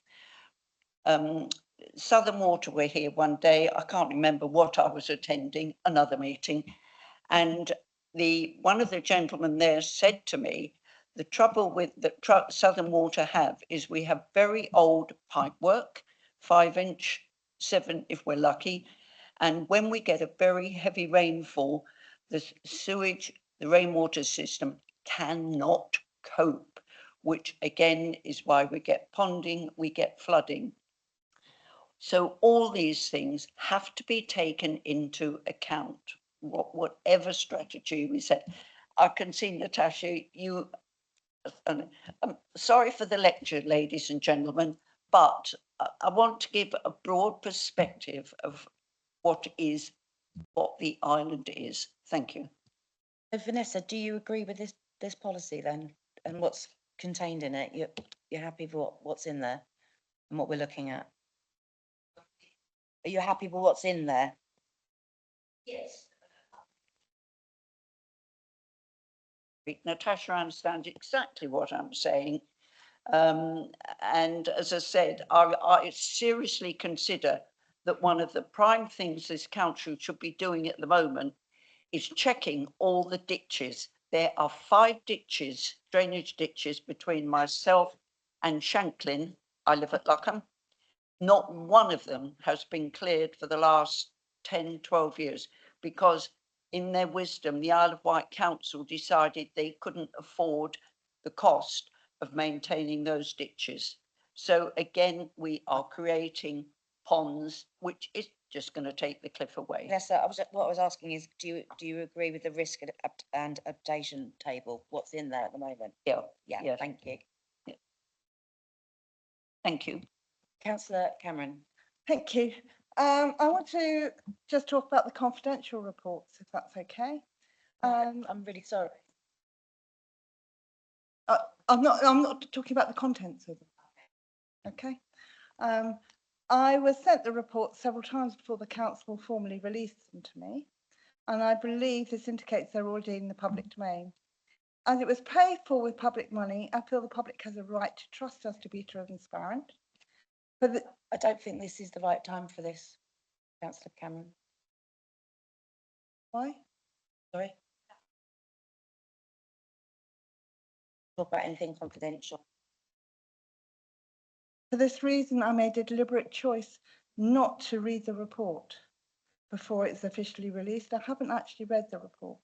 [SPEAKER 8] Southern Water were here one day. I can't remember what I was attending, another meeting. And one of the gentlemen there said to me, the trouble with that Southern Water have is we have very old pipework, 5-inch, 7 if we're lucky. And when we get a very heavy rainfall, the sewage, the rainwater system cannot cope, which again is why we get ponding, we get flooding. So all these things have to be taken into account, whatever strategy we set. I can see, Natasha, you, I'm sorry for the lecture, ladies and gentlemen, but I want to give a broad perspective of what the island is. Thank you.
[SPEAKER 1] Vanessa, do you agree with this policy then, and what's contained in it? You're happy with what's in there and what we're looking at? Are you happy with what's in there?
[SPEAKER 8] Yes. Natasha understands exactly what I'm saying. And as I said, I seriously consider that one of the prime things this council should be doing at the moment is checking all the ditches. There are 5 ditches, drainage ditches between myself and Shanklin. I live at Luckham. Not one of them has been cleared for the last 10, 12 years because in their wisdom, the Isle of Wight Council decided they couldn't afford the cost of maintaining those ditches. So again, we are creating ponds, which is just going to take the cliff away.
[SPEAKER 1] Vanessa, what I was asking is, do you agree with the risk and adaptation table? What's in there at the moment?
[SPEAKER 8] Yeah.
[SPEAKER 1] Yeah,
[SPEAKER 8] Yes.
[SPEAKER 1] thank you.
[SPEAKER 8] Yeah. Thank you.
[SPEAKER 1] Councillor Cameron.
[SPEAKER 9] Thank you. I want to just talk about the confidential reports, if that's okay.
[SPEAKER 1] I'm really sorry.
[SPEAKER 9] I'm not talking about the contents of them. Okay. I was sent the report several times before the council formally released them to me, and I believe this indicates they're already in the public domain. As it was paid for with public money, I feel the public has a right to trust us to be transparent. But
[SPEAKER 1] I don't think this is the right time for this, Councillor Cameron.
[SPEAKER 9] why?
[SPEAKER 1] Sorry. Talk about anything confidential.
[SPEAKER 9] For this reason, I made a deliberate choice not to read the report before it's officially released. I haven't actually read the report.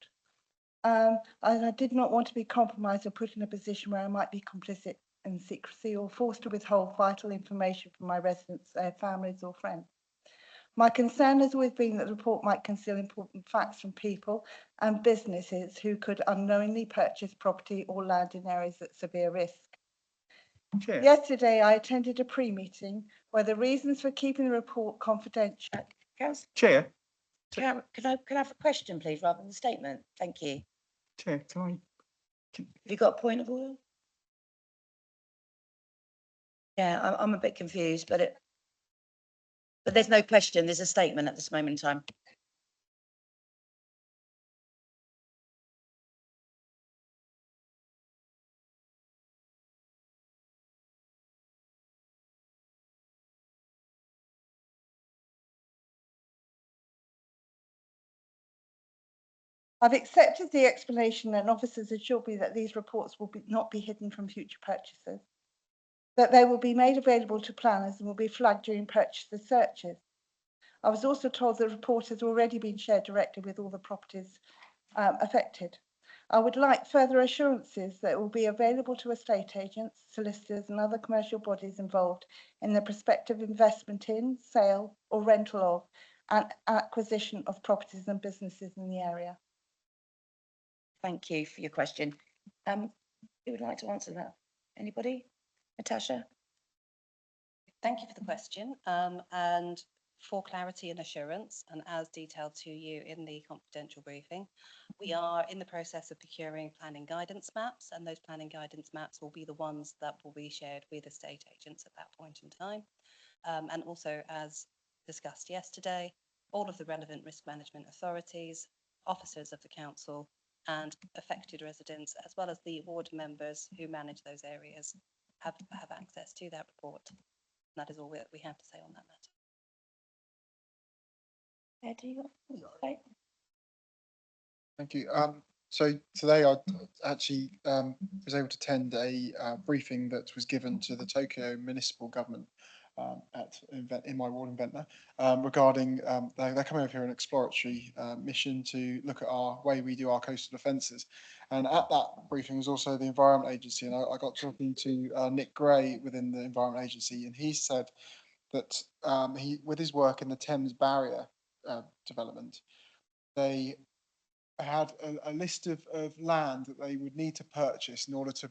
[SPEAKER 9] And I did not want to be compromised or put in a position where I might be complicit in secrecy or forced to withhold vital information from my residents, their families or friends. My concern has always been that the report might conceal important facts from people and businesses who could unknowingly purchase property or land in areas at severe risk.
[SPEAKER 4] Chair.
[SPEAKER 9] Yesterday, I attended a pre-meeting where the reasons for keeping the report confidential.
[SPEAKER 4] Chair.
[SPEAKER 1] Can I have a question, please, rather than a statement? Thank you.
[SPEAKER 4] Chair, can
[SPEAKER 1] Have you got a point of order? Yeah, I'm a bit confused, but there's no question. There's a statement at this moment in time.
[SPEAKER 9] I've accepted the explanation and officers assured me that these reports will not be hidden from future purchasers, that they will be made available to planners and will be flagged during purchaser searches. I was also told the report has already been shared directly with all the properties affected. I would like further assurances that it will be available to estate agents, solicitors and other commercial bodies involved in the prospective investment in, sale or rental of and acquisition of properties and businesses in the area.
[SPEAKER 1] Thank you for your question. Who would like to answer that? Anybody? Natasha?
[SPEAKER 3] Thank you for the question. And for clarity and assurance, and as detailed to you in the confidential briefing, we are in the process of procuring planning guidance maps, and those planning guidance maps will be the ones that will be shared with estate agents at that point in time. And also, as discussed yesterday, all of the relevant risk management authorities, officers of the council, and affected residents, as well as the ward members who manage those areas, have access to that report. And that is all that we have to say on that matter.
[SPEAKER 1] Ed, do you want?
[SPEAKER 2] Thank you. So today I actually was able to attend a briefing that was given to the Tokyo municipal government in my ward in Ventnor regarding they're coming over here on an exploratory mission to look at our way we do our coastal defences. And at that briefing was also the Environment Agency, and I got talking to Nick Gray within the Environment Agency, and he said that with his work in the Thames Barrier development, they had a list of land that they would need to purchase in order to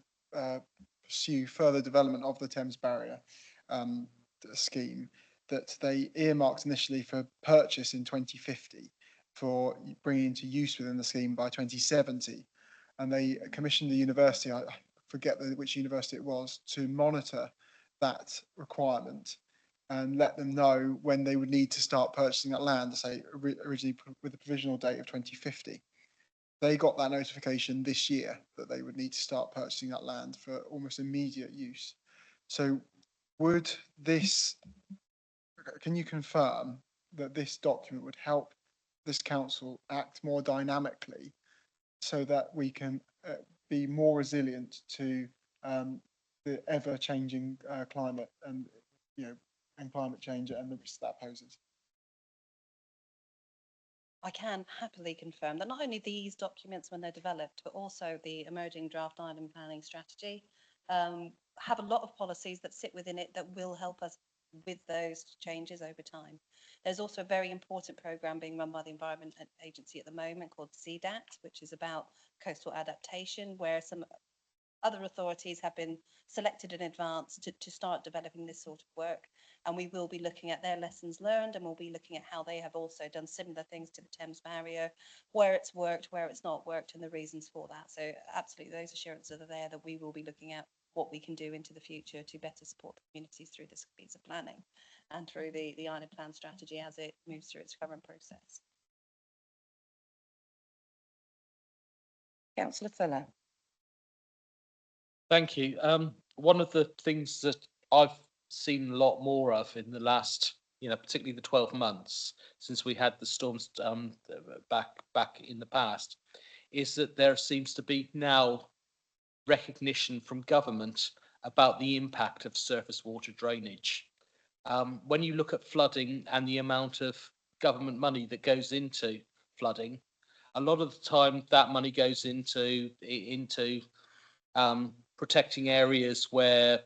[SPEAKER 2] pursue further development of the Thames Barrier scheme that they earmarked initially for purchase in 2050 for bringing into use within the scheme by 2070. And they commissioned the university, I forget which university it was, to monitor that requirement and let them know when they would need to start purchasing that land, to say originally with a provisional date of 2050. They got that notification this year that they would need to start purchasing that land for almost immediate use. So would this, can you confirm that this document would help this council act more dynamically so that we can be more resilient to the ever-changing climate and, and climate change and the risks that poses?
[SPEAKER 3] I can happily confirm that not only these documents when they're developed, but also the emerging draft island planning strategy have a lot of policies that sit within it that will help us with those changes over time. There's also a very important programme being run by the Environment Agency at the moment called CDAT, which is about coastal adaptation, where some other authorities have been selected in advance to start developing this sort of work. And we will be looking at their lessons learned, and we'll be looking at how they have also done similar things to the Thames Barrier, where it's worked, where it's not worked, and the reasons for that. So absolutely, those assurances are there that we will be looking at what we can do into the future to better support the communities through this piece of planning and through the island plan strategy as it moves through its current process.
[SPEAKER 1] Councillor Fuller.
[SPEAKER 7] Thank you. One of the things that I've seen a lot more of in the last, particularly the 12 months since we had the storms back in the past, is that there seems to be now recognition from government about the impact of surface water drainage. When you look at flooding and the amount of government money that goes into flooding, a lot of the time that money goes into protecting areas that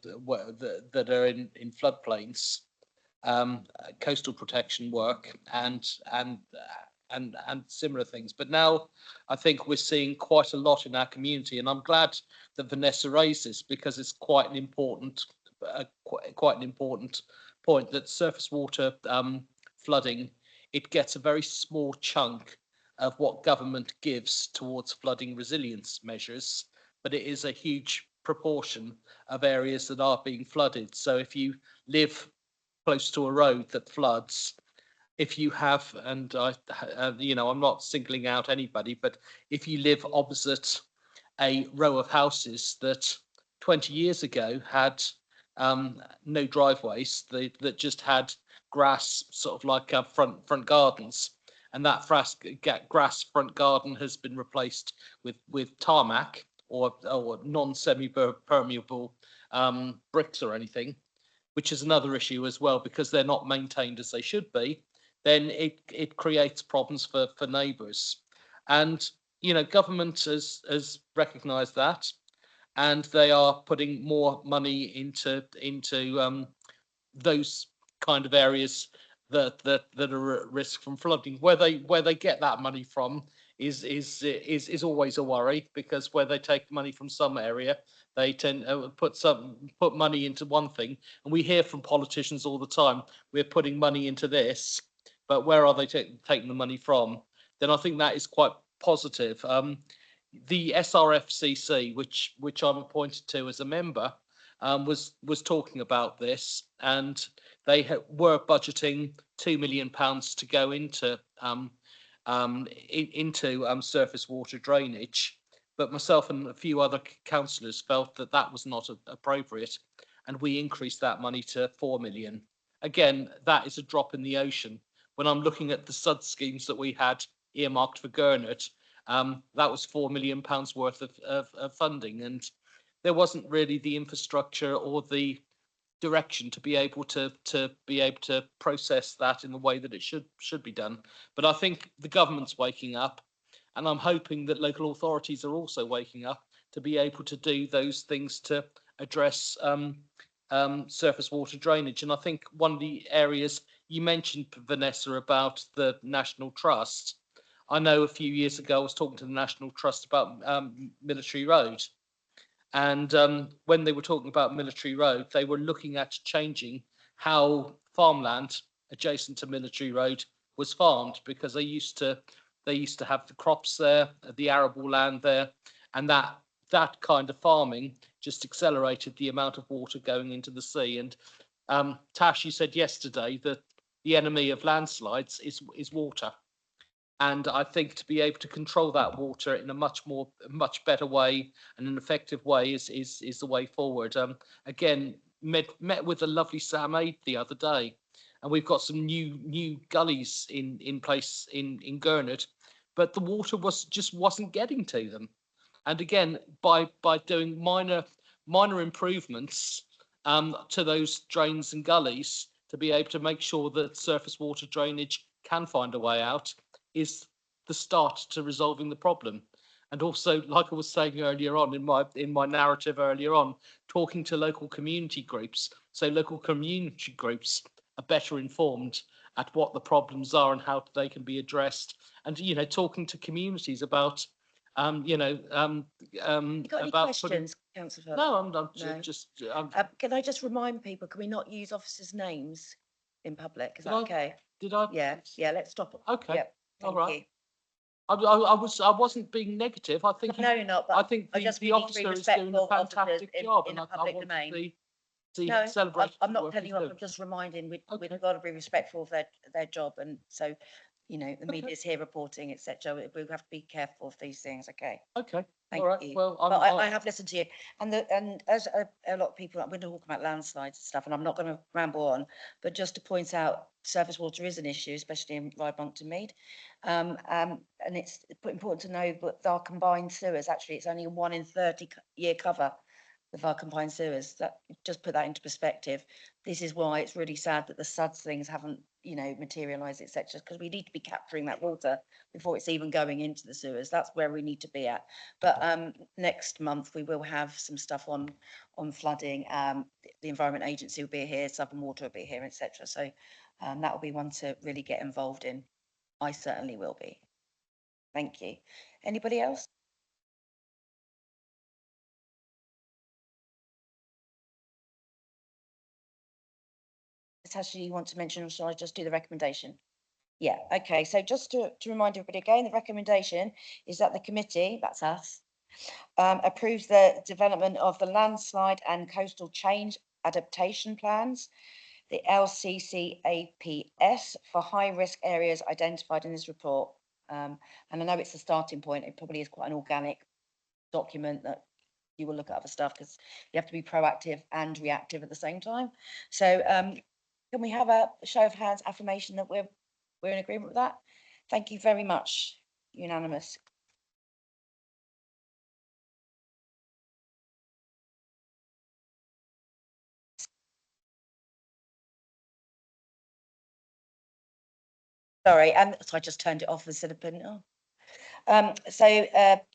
[SPEAKER 7] are in floodplains, coastal protection work, and similar things. But now I think we're seeing quite a lot in our community, and I'm glad that Vanessa raised this because it's quite an important point that surface water flooding, it gets a very small chunk of what government gives towards flooding resilience measures, but it is a huge proportion of areas that are being flooded. So if you live close to a road that floods, if you have, and I'm not singling out anybody, but if you live opposite a row of houses that 20 years ago had no driveways, that just had grass, sort of like front gardens, and that grass front garden has been replaced with tarmac or non-semi-permeable bricks or anything, which is another issue as well, because they're not maintained as they should be, then it creates problems for neighbours. And, you know, government has recognised that, and they are putting more money into those kind of areas that are at risk from flooding. Where they get that money from is always a worry, because where they take money from some area, they tend to put money into one thing, and we hear from politicians all the time, we're putting money into this, but where are they taking the money from? Then I think that is quite positive. The SRFCC, which I'm appointed to as a member, was talking about this, and they were budgeting £2 million to go into surface water drainage, but myself and a few other councillors felt that that was not appropriate, and we increased that money to 4 million. Again, that is a drop in the ocean. When I'm looking at the SUD schemes that we had earmarked for Gurnet, that was £4 million worth of funding, and there wasn't really the infrastructure or the direction to be able to process that in the way that it should be done. But I think the government's waking up, and I'm hoping that local authorities are also waking up to be able to do those things to address surface water drainage. And I think one of the areas you mentioned, Vanessa, about the National Trust, I know a few years ago I was talking to the National Trust about Military Road. And when they were talking about Military Road, they were looking at changing how farmland adjacent to Military Road was farmed, because they used to have the crops there, the arable land there, and that kind of farming just accelerated the amount of water going into the sea. And Tash, you said yesterday that the enemy of landslides is water. And I think to be able to control that water in a much better way and an effective way is the way forward. Again, met with a lovely Sam Aid the other day, and we've got some new gullies in place in Gurnet, but the water wasn't getting to them. And again, by doing minor improvements to those drains and gullies, to be able to make sure that surface water drainage can find a way out, is the start to resolving the problem. And also, like I was saying earlier on in my narrative earlier on, talking to local community groups, so local community groups are better informed at what the problems are and how they can be addressed. And, you know, talking to communities about
[SPEAKER 1] You got any questions, Councillor?
[SPEAKER 7] No, I'm
[SPEAKER 1] No.
[SPEAKER 7] just
[SPEAKER 1] Can I just remind people, can we not use officers' names in public? Is that
[SPEAKER 7] Did I-
[SPEAKER 1] okay?
[SPEAKER 7] did I?
[SPEAKER 1] Yeah, let's stop.
[SPEAKER 7] Okay,
[SPEAKER 1] Yep,
[SPEAKER 7] all
[SPEAKER 1] thank
[SPEAKER 7] right.
[SPEAKER 1] you.
[SPEAKER 7] I wasn't being negative. I think
[SPEAKER 1] No, you're not,
[SPEAKER 7] I
[SPEAKER 1] but
[SPEAKER 7] think
[SPEAKER 1] I just
[SPEAKER 7] the
[SPEAKER 1] we need to be
[SPEAKER 7] officer is doing
[SPEAKER 1] respectful
[SPEAKER 7] a
[SPEAKER 1] of officers
[SPEAKER 7] fantastic
[SPEAKER 1] in
[SPEAKER 7] job,
[SPEAKER 1] in
[SPEAKER 7] and
[SPEAKER 1] the
[SPEAKER 7] I
[SPEAKER 1] public
[SPEAKER 7] want to
[SPEAKER 1] domain.
[SPEAKER 7] see
[SPEAKER 1] No,
[SPEAKER 7] celebrate.
[SPEAKER 1] I'm not telling you off, I'm just reminding,
[SPEAKER 7] Okay.
[SPEAKER 1] we've got to be respectful of their job, and so, you know, the
[SPEAKER 7] Okay.
[SPEAKER 1] media's here reporting, etc. We have to be careful of these things, okay?
[SPEAKER 7] Okay,
[SPEAKER 1] Thank
[SPEAKER 7] all right.
[SPEAKER 1] you.
[SPEAKER 7] Well,
[SPEAKER 1] But I have listened to you, and as a lot of people, we're talking about landslides and stuff, and I'm not going to ramble on, but just to point out, surface water is an issue, especially in Ride-Monkton Mead. And it's important to know that our combined sewers, actually, it's only a 1 in 30-year cover with our combined sewers. That, just put that into perspective. This is why it's really sad that the SUDS things haven't, you know, materialised, etc. Because we need to be capturing that water before it's even going into the sewers. That's where we need to be at. But next month we will have some stuff on flooding. The Environment Agency will be here, Southern Water will be here, etc. So that will be one to really get involved in. I certainly will be. Thank you. Anybody else? Natasha, you want to mention, or shall I just do the recommendation? Yeah, okay. So just to remind everybody again, the recommendation is that the committee, that's us, approves the development of the landslide and coastal change adaptation plans, the LCCAPS for high-risk areas identified in this report. And I know it's a starting point. It probably is quite an organic document that you will look at other stuff, because you have to be proactive and reactive at the same time. So can we have a show of hands affirmation that we're in agreement with that? Thank you very much. Unanimous. Sorry, so I just turned it off instead of putting it on.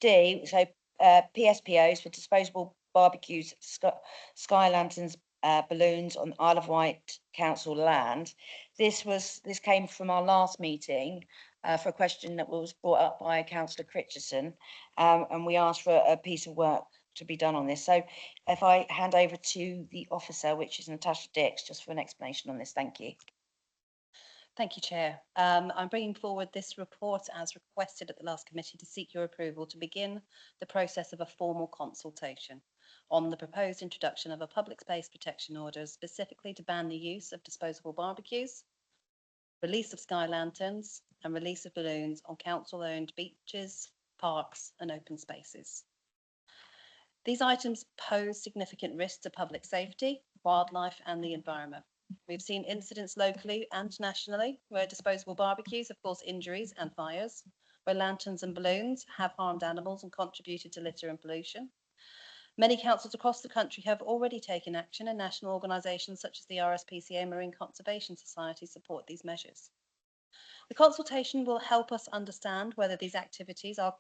[SPEAKER 1] D, PSPOs for disposable barbecues, sky lanterns, balloons on Isle of Wight council land. This came from our last meeting for a question that was brought up by councillor Critchison, and we asked for a piece of work to be done on this. So if I hand over to the officer, which is Natasha Dix, just for an explanation on this, thank you.
[SPEAKER 3] Thank you, Chair. I'm bringing forward this report as requested at the last committee to seek your approval to begin the process of a formal consultation on the proposed introduction of a public space protection order specifically to ban the use of disposable barbecues, release of sky lanterns and release of balloons on council-owned beaches, parks and open spaces. These items pose significant risks to public safety, wildlife and the environment. We've seen incidents locally and nationally where disposable barbecues have caused injuries and fires, where lanterns and balloons have harmed animals and contributed to litter and pollution. Many councils across the country have already taken action, and national organisations such as the RSPCA Marine Conservation Society support these measures. The consultation will help us understand whether these activities are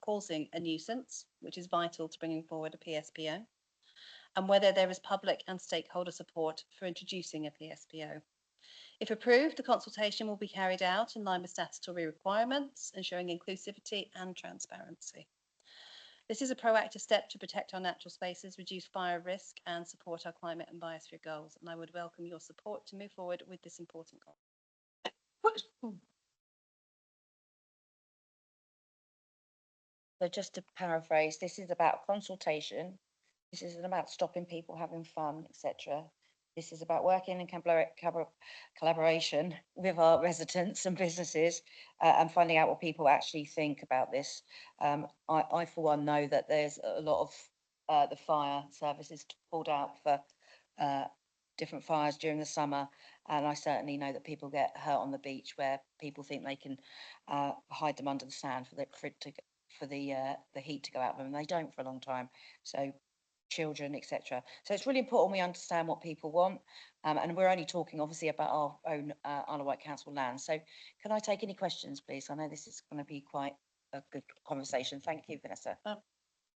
[SPEAKER 3] causing a nuisance, which is vital to bringing forward a PSPO, and whether there is public and stakeholder support for introducing a PSPO. If approved, the consultation will be carried out in line with statutory requirements, ensuring inclusivity and transparency. This is a proactive step to protect our natural spaces, reduce fire risk and support our climate and biosphere goals, and I would welcome your support to move forward with this important goal.
[SPEAKER 1] So just to paraphrase, this is about consultation. This isn't about stopping people having fun, etc. This is about working in collaboration with our residents and businesses and finding out what people actually think about this. I for one, know that there's a lot of the fire services pulled out for different fires during the summer. And I certainly know that people get hurt on the beach where people think they can hide them under the sand for the heat to go out of them, and they don't for a long time. So children, etc. So it's really important we understand what people want, and we're only talking obviously about our own Isle of Wight Council land. So can I take any questions, please? I know this is going to be quite a good conversation. Thank you, Vanessa.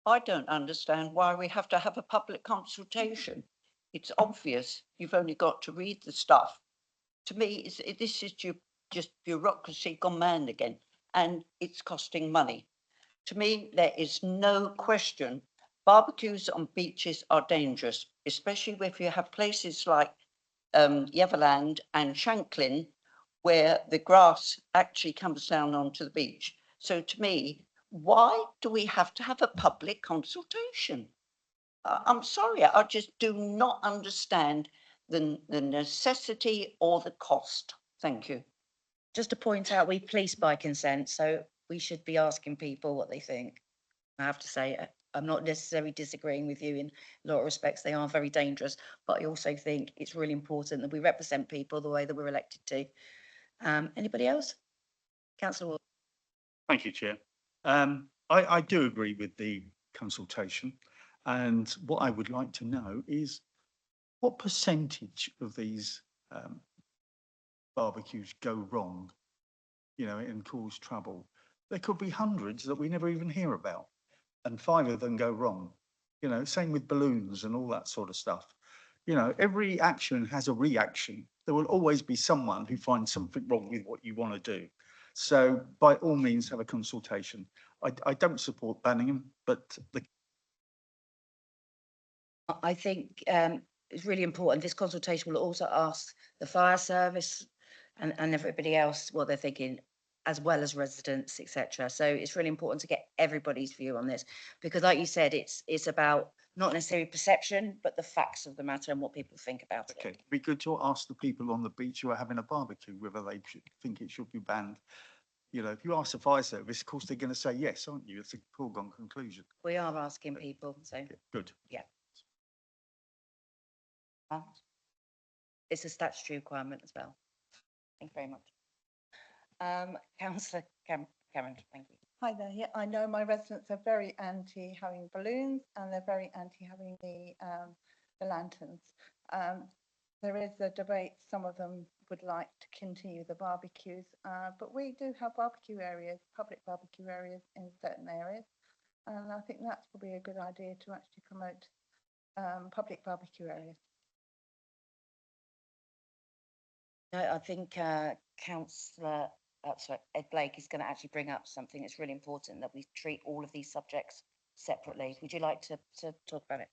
[SPEAKER 8] I don't understand why we have to have a public consultation. It's obvious. You've only got to read the stuff. To me, this is just bureaucracy gone mad again, and it's costing money. To me, there is no question barbecues on beaches are dangerous, especially if you have places like Yeverland and Shanklin, where the grass actually comes down onto the beach. So to me, why do we have to have a public consultation? I'm sorry, I just do not understand the necessity or the cost. Thank you.
[SPEAKER 1] Just to point out, we police by consent, so we should be asking people what they think. I have to say, I'm not necessarily disagreeing with you in a lot of respects. They are very dangerous, but I also think it's really important that we represent people the way that we're elected to. Anybody else? Councillor Ward.
[SPEAKER 4] Thank you, Chair. I do agree with the consultation, and what I would like to know is what percentage of these barbecues go wrong, and cause trouble. There could be hundreds that we never even hear about, and 5 of them go wrong. Same with balloons and all that sort of stuff. Every action has a reaction. There will always be someone who finds something wrong with what you want to do. So by all means, have a consultation. I don't support banning them, but
[SPEAKER 1] I think it's really important. This consultation will also ask the fire service and everybody else what they're thinking, as well as residents, etc. So it's really important to get everybody's view on this, because like you said, it's about not necessarily perception, but the facts of the matter and what people think about it.
[SPEAKER 4] okay, it'd be good to ask the people on the beach who are having a barbecue whether they think it should be banned. If you ask the fire service, of course they're going to say yes, aren't you? It's a foregone conclusion.
[SPEAKER 1] We are asking people, so
[SPEAKER 4] Okay, good.
[SPEAKER 1] yeah. It's a statutory requirement as well. Thank you very much. Councillor Cameron, thank you.
[SPEAKER 9] Hi there. Yeah, I know my residents are very anti having balloons and they're very anti having the lanterns. There is a debate. Some of them would like to continue the barbecues, but we do have barbecue areas, public barbecue areas in certain areas. And I think that's probably a good idea to actually promote public barbecue areas.
[SPEAKER 1] No, I think Councillor, sorry, Ed Blake is going to actually bring up something that's really important, that we treat all of these subjects separately. Would you like to talk about it?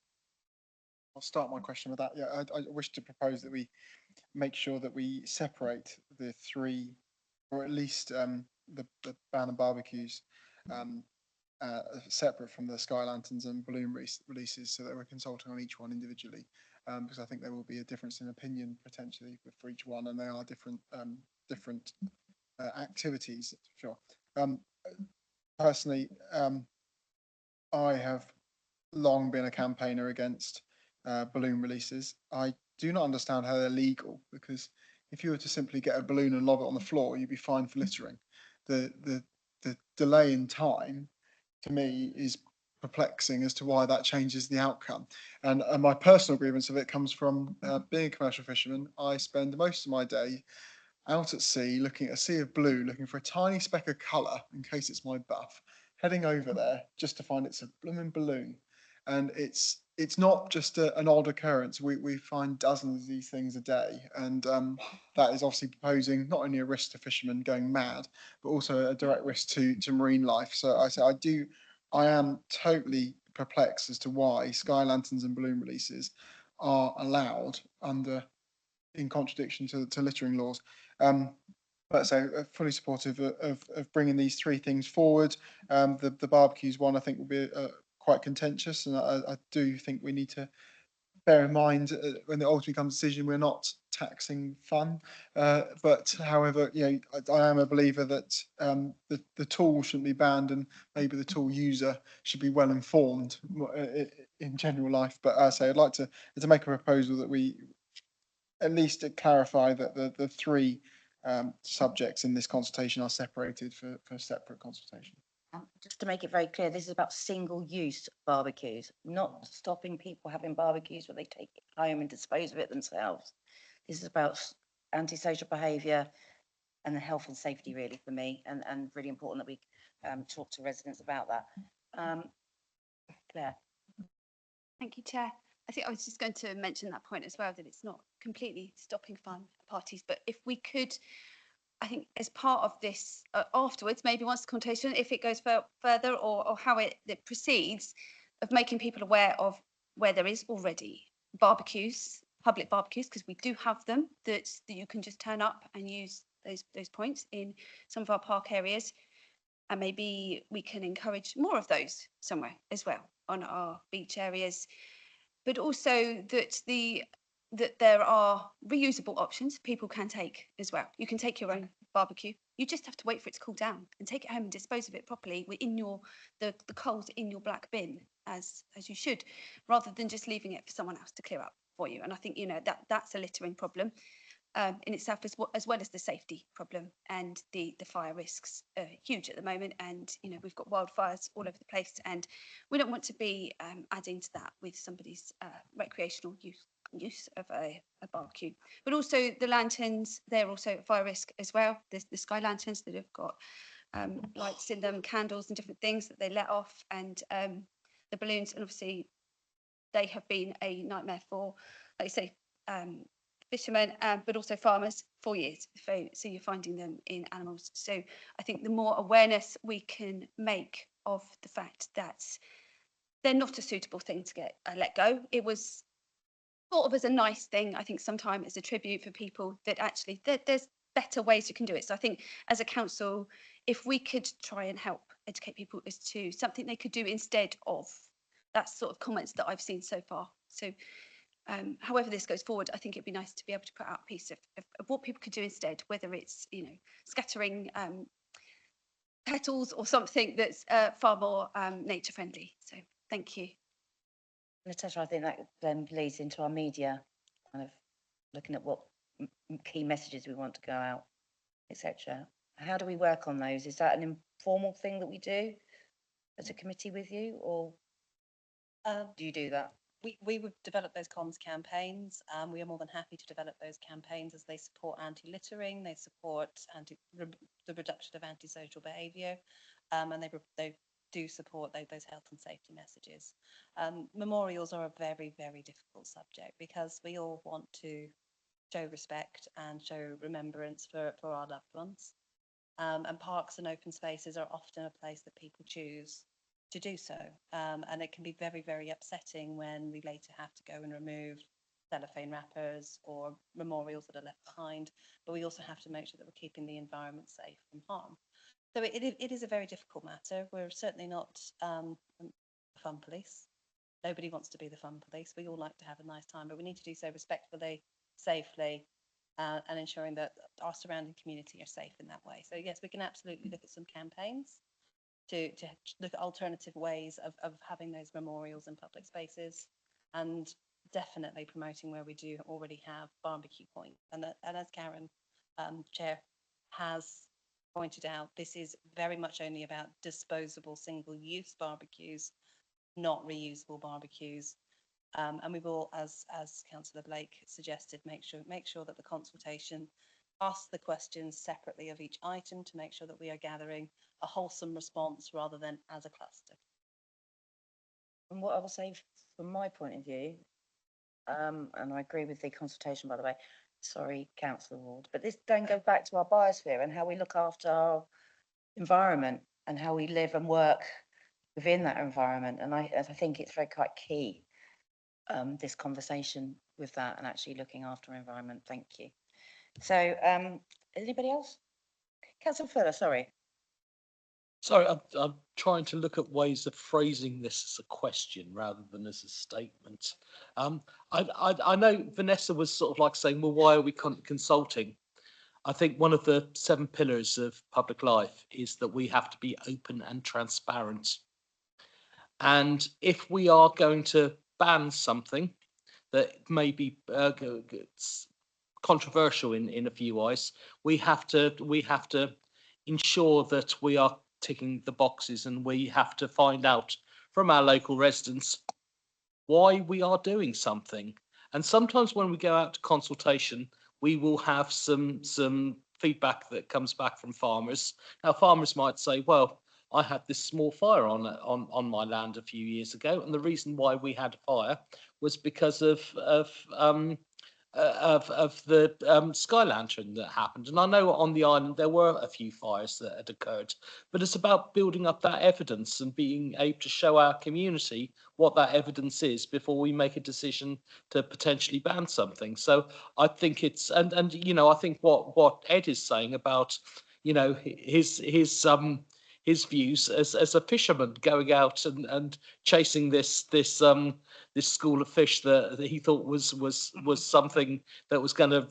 [SPEAKER 2] I'll start my question with that. Yeah, I wish to propose that we make sure that we separate the three, or at least the ban and barbecues, separate from the sky lanterns and balloon releases, so that we're consulting on each one individually. Because I think there will be a difference in opinion potentially for each one, and they are different activities. Sure. Personally, I have long been a campaigner against balloon releases. I do not understand how they're legal, because if you were to simply get a balloon and lob it on the floor, you'd be fined for littering. The delay in time, to me, is perplexing as to why that changes the outcome. And my personal grievance of it comes from being a commercial fisherman. I spend most of my day out at sea, looking at a sea of blue, looking for a tiny speck of colour in case it's my buff, heading over there just to find it's a blooming balloon. And it's not just an odd occurrence. We find dozens of these things a day, and that is obviously posing not only a risk to fishermen going mad, but also a direct risk to marine life. So I am totally perplexed as to why sky lanterns and balloon releases are allowed in contradiction to littering laws. But so fully supportive of bringing these three things forward. The barbecues one, I think, will be quite contentious, and I do think we need to bear in mind when it ultimately comes to decision, we're not taxing fun. But however, I am a believer that the tool shouldn't be banned, and maybe the tool user should be well informed in general life. But I'd like to make a proposal that we at least clarify that the three subjects in this consultation are separated for separate consultation.
[SPEAKER 1] Just to make it very clear, this is about single-use barbecues, not stopping people having barbecues where they take it home and dispose of it themselves. This is about antisocial behaviour and the health and safety, really, for me, and really important that we talk to residents about that. Claire.
[SPEAKER 5] Thank you, Chair. I think I was just going to mention that point as well, that it's not completely stopping fun parties, but if we could, I think as part of this afterwards, maybe once the consultation, if it goes further or how it proceeds, of making people aware of where there is already barbecues, public barbecues, because we do have them, that you can just turn up and use those points in some of our park areas. And maybe we can encourage more of those somewhere as well on our beach areas, but also that there are reusable options people can take as well. You can take your own barbecue. You just have to wait for it to cool down and take it home and dispose of it properly within the coals in your black bin as you should, rather than just leaving it for someone else to clear up for you. And I think that's a littering problem in itself, as well as the safety problem, and the fire risks are huge at the moment. And we've got wildfires all over the place, and we don't want to be adding to that with somebody's recreational use of a barbecue. But also the lanterns, they're also a fire risk as well. There's the sky lanterns that have got lights in them, candles and different things that they let off, and the balloons, and obviously they have been a nightmare for, like you say, fishermen, but also farmers for years. So you're finding them in animals. So I think the more awareness we can make of the fact that they're not a suitable thing to get let go. It was thought of as a nice thing, I think, sometimes as a tribute for people, that actually there's better ways you can do it. So I think as a council, if we could try and help educate people as to something they could do instead of, that's sort of comments that I've seen so far. So however this goes forward, I think it'd be nice to be able to put out a piece of what people could do instead, whether it's scattering petals or something that's far more nature friendly. So thank you.
[SPEAKER 1] Natasha, I think that then leads into our media, kind of looking at what key messages we want to go out, etc. How do we work on those? Is that an informal thing that we do as a committee with you, or do you do that?
[SPEAKER 3] We would develop those comms campaigns. We are more than happy to develop those campaigns as they support anti-littering, they support the reduction of antisocial behaviour, and they do support those health and safety messages. Memorials are a very, very difficult subject because we all want to show respect and show remembrance for our loved ones. And parks and open spaces are often a place that people choose to do so. And it can be very, very upsetting when we later have to go and remove cellophane wrappers or memorials that are left behind. But we also have to make sure that we're keeping the environment safe from harm. So it is a very difficult matter. We're certainly not fun police. Nobody wants to be the fun police. We all like to have a nice time, but we need to do so respectfully, safely, and ensuring that our surrounding community are safe in that way. So yes, we can absolutely look at some campaigns to look at alternative ways of having those memorials in public spaces, and definitely promoting where we do already have barbecue points. And as Karen, Chair, has pointed out, this is very much only about disposable single-use barbecues, not reusable barbecues. And we will, as Councillor Blake suggested, make sure that the consultation asks the questions separately of each item to make sure that we are gathering a wholesome response rather than as a cluster.
[SPEAKER 1] And what I will say from my point of view, and I agree with the consultation, by the way, sorry, Councillor Ward, but this then goes back to our biosphere and how we look after our environment and how we live and work within that environment. And I think it's quite key, this conversation with that and actually looking after our environment. Thank you. So, anybody else? Councillor Fuller, sorry.
[SPEAKER 7] Sorry, I'm trying to look at ways of phrasing this as a question rather than as a statement. I know Vanessa was sort of like saying, well, why are we consulting? I think one of the 7 pillars of public life is that we have to be open and transparent. And if we are going to ban something that may be controversial in a few eyes, we have to ensure that we are ticking the boxes, and we have to find out from our local residents why we are doing something. And sometimes when we go out to consultation, we will have some feedback that comes back from farmers. Now, farmers might say, well, I had this small fire on my land a few years ago, and the reason why we had a fire was because of the sky lantern that happened. And I know on the island there were a few fires that had occurred, but it's about building up that evidence and being able to show our community what that evidence is before we make a decision to potentially ban something. So I think it's, and you know, I think what Ed is saying about, you know, his views as a fisherman going out and chasing this school of fish that he thought was something that was going to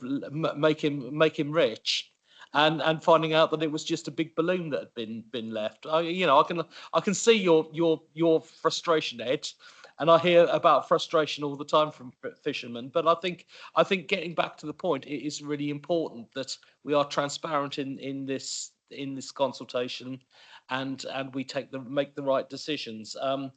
[SPEAKER 7] make him rich, and finding out that it was just a big balloon that had been left. I can see your frustration, Ed, and I hear about frustration all the time from fishermen. But I think getting back to the point, it is really important that we are transparent in this consultation, and we make the right decisions. The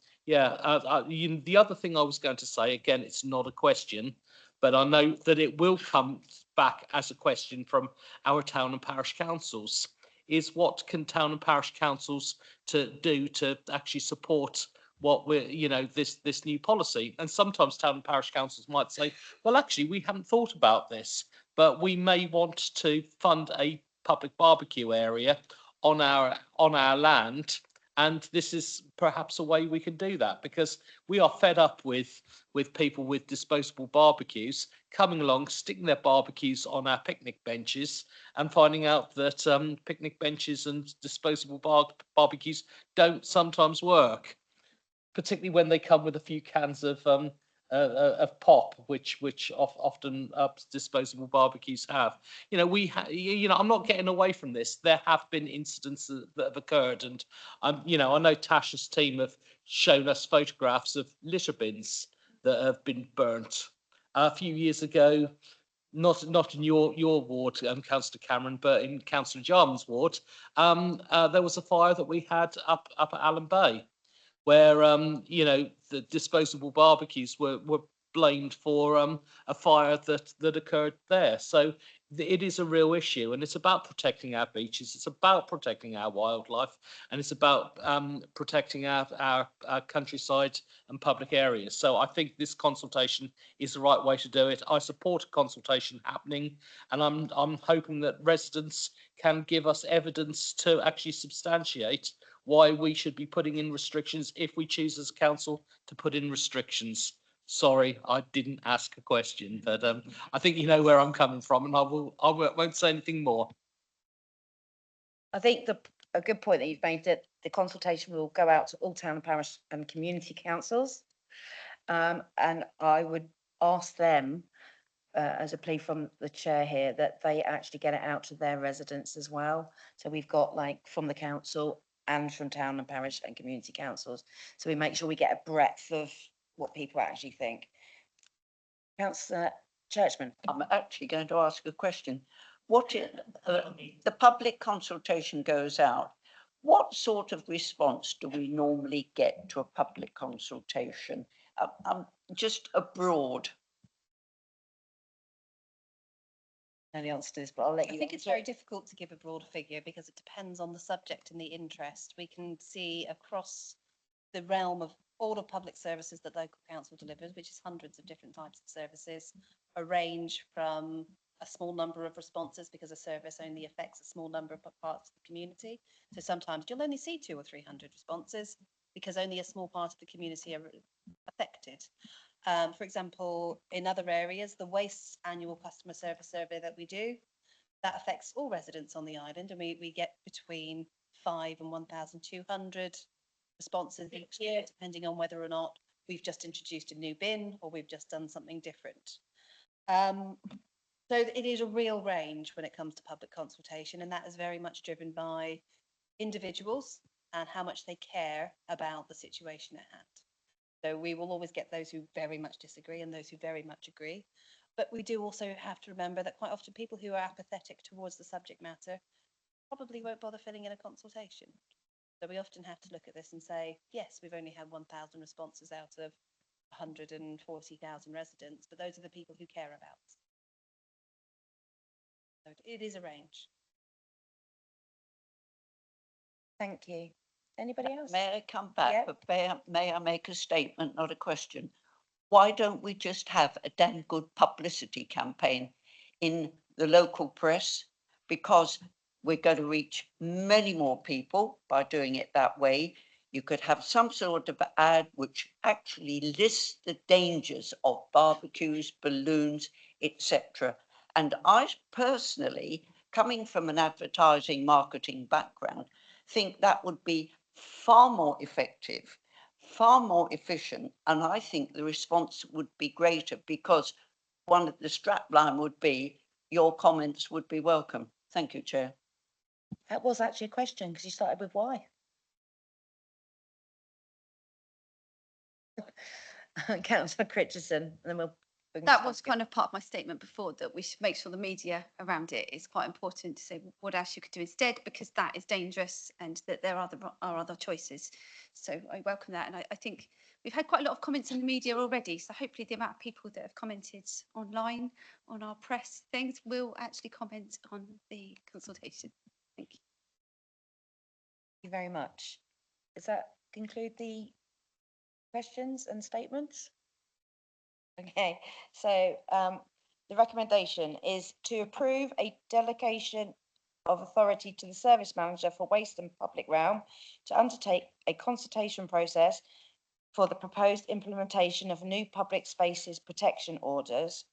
[SPEAKER 7] other thing I was going to say, again, it's not a question, but I know that it will come back as a question from our town and parish councils, is what can town and parish councils to do to actually support what we're, you know, this new policy. And sometimes town and parish councils might say, well, actually, we haven't thought about this, but we may want to fund a public barbecue area on our land, and this is perhaps a way we can do that, because we are fed up with people with disposable barbecues coming along, sticking their barbecues on our picnic benches, and finding out that picnic benches and disposable barbecues don't sometimes work, particularly when they come with a few cans of pop, which often disposable barbecues have. You know, I'm not getting away from this. There have been incidents that have occurred, and I know Tasha's team have shown us photographs of litter bins that have been burnt. A few years ago, not in your ward, Councillor Cameron, but in Councillor Jarman's ward, there was a fire that we had up at Allen Bay, where the disposable barbecues were blamed for a fire that occurred there. So it is a real issue, and it's about protecting our beaches, it's about protecting our wildlife, and it's about protecting our countryside and public areas. So I think this consultation is the right way to do it. I support a consultation happening, and I'm hoping that residents can give us evidence to actually substantiate why we should be putting in restrictions if we choose as council to put in restrictions. Sorry, I didn't ask a question, but I think you know where I'm coming from, and I won't say anything more.
[SPEAKER 1] I think a good point that you've made, that the consultation will go out to all town and parish and community councils. And I would ask them, as a plea from the chair here, that they actually get it out to their residents as well. So we've got like from the council and from town and parish and community councils. So we make sure we get a breadth of what people actually think. Councillor Churchman.
[SPEAKER 8] I'm actually going to ask a question. The public consultation goes out. What sort of response do we normally get to a public consultation? Just abroad.
[SPEAKER 1] Know the answer to this, but I'll let you.
[SPEAKER 3] I think it's
[SPEAKER 1] answer
[SPEAKER 3] very
[SPEAKER 1] it.
[SPEAKER 3] difficult to give a broad figure because it depends on the subject and the interest. We can see across the realm of all of public services that local council delivers, which is hundreds of different types of services, a range from a small number of responses because a service only affects a small number of parts of the community. So sometimes you'll only see 200 or 300 responses because only a small part of the community are affected. For example, in other areas, the waste annual customer service survey that we do, that affects all residents on the island, and we get between 5 and 1,200 responses each year, depending on whether or not we've just introduced a new bin or we've just done something different. So it is a real range when it comes to public consultation, and that is very much driven by individuals and how much they care about the situation at hand. So we will always get those who very much disagree and those who very much agree. But we do also have to remember that quite often people who are apathetic towards the subject matter probably won't bother filling in a consultation. So we often have to look at this and say, yes, we've only had 1,000 responses out of 140,000 residents, but those are the people who care about. So it is a range.
[SPEAKER 1] Thank you. Anybody else?
[SPEAKER 8] May I come back,
[SPEAKER 1] Yeah.
[SPEAKER 8] but may I make a statement, not a question? Why don't we just have a damn good publicity campaign in the local press? Because we're going to reach many more people by doing it that way. You could have some sort of ad which actually lists the dangers of barbecues, balloons, etc. And I personally, coming from an advertising marketing background, think that would be far more effective, far more efficient, and I think the response would be greater because one of the strapline would be, your comments would be welcome. Thank you, Chair.
[SPEAKER 1] That was actually a question because you started with why. Councillor Critchison, and then we'll.
[SPEAKER 5] That was kind of part of my statement before, that we should make sure the media around it is quite important to say what else you could do instead, because that is dangerous and that there are other choices. So I welcome that. And I think we've had quite a lot of comments in the media already. So hopefully the amount of people that have commented online on our press things will actually comment on the consultation. Thank you.
[SPEAKER 1] Thank you very much. Does that conclude the questions and statements? Okay, so the recommendation is to approve a delegation of authority to the service manager for waste and public realm to undertake a consultation process for the proposed implementation of new public spaces protection orders,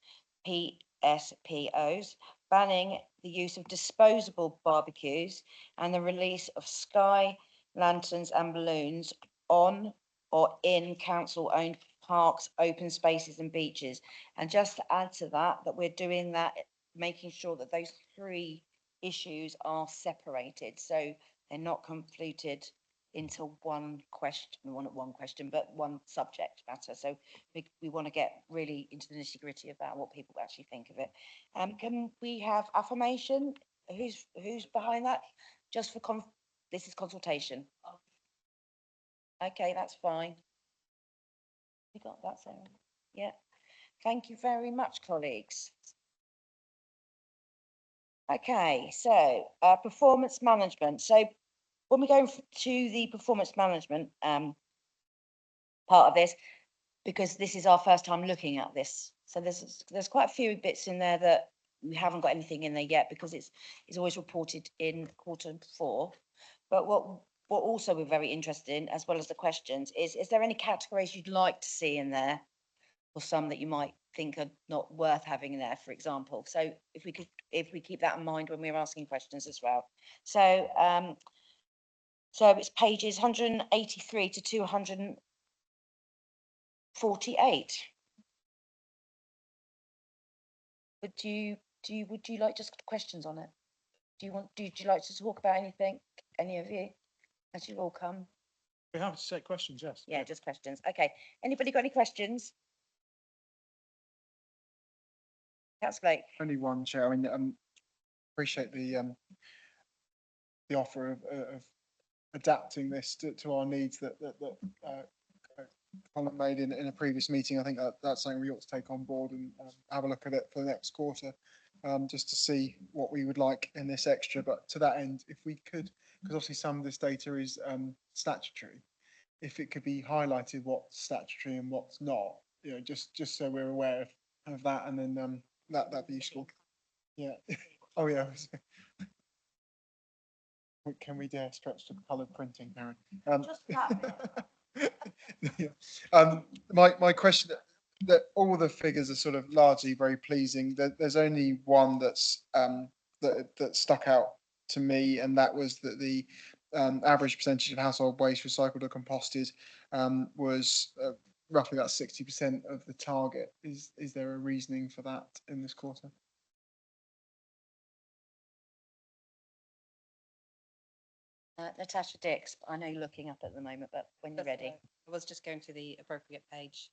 [SPEAKER 1] PSPOs, banning the use of disposable barbecues and the release of sky lanterns and balloons on or in council-owned parks, open spaces and beaches. And just to add to that, that we're doing that, making sure that those three issues are separated, so they're not conflated into one question, not one question, but one subject matter. So we want to get really into the nitty gritty about what people actually think of it. Can we have affirmation? Who's behind that? Just for this is consultation. Okay, that's fine. You got that, Sarah? Yeah. Thank you very much, colleagues. Okay, so performance management. So when we go to the performance management part of this, because this is our first time looking at this, so there's quite a few bits in there that we haven't got anything in there yet because it's always reported in Q4. But what also we're very interested in, as well as the questions, is there any categories you'd like to see in there, or some that you might think are not worth having in there, for example? So if we keep that in mind when we're asking questions as well. So so it's pages 183 to 248. Would you like just questions on it? Would you like to talk about anything, any of you, as you've all come?
[SPEAKER 7] We have to take questions, yes.
[SPEAKER 1] Yeah, just questions. Okay. Anybody got any questions? Councillor Blake.
[SPEAKER 2] Only one, Chair. I mean, appreciate the offer of adapting this to our needs that Colin made in a previous meeting. I think that's something we ought to take on board and have a look at it for the next quarter, just to see what we would like in this extra. But to that end, if we could, because obviously some of this data is statutory, if it could be highlighted what's statutory and what's not, you know, just so we're aware of that, and then that'd be useful. Yeah. Oh yeah. Can we dare stretch to coloured printing, Karen?
[SPEAKER 1] Just that
[SPEAKER 2] My question, that all the figures are sort of largely very pleasing. There's only one that's that stuck out to me, and that was that the average percentage of household waste recycled or composted was roughly about 60% of the target. Is there a reasoning for that in this quarter?
[SPEAKER 1] Natasha Dix, I know you're looking up at the moment, but when you're ready.
[SPEAKER 3] I was just going to the appropriate page.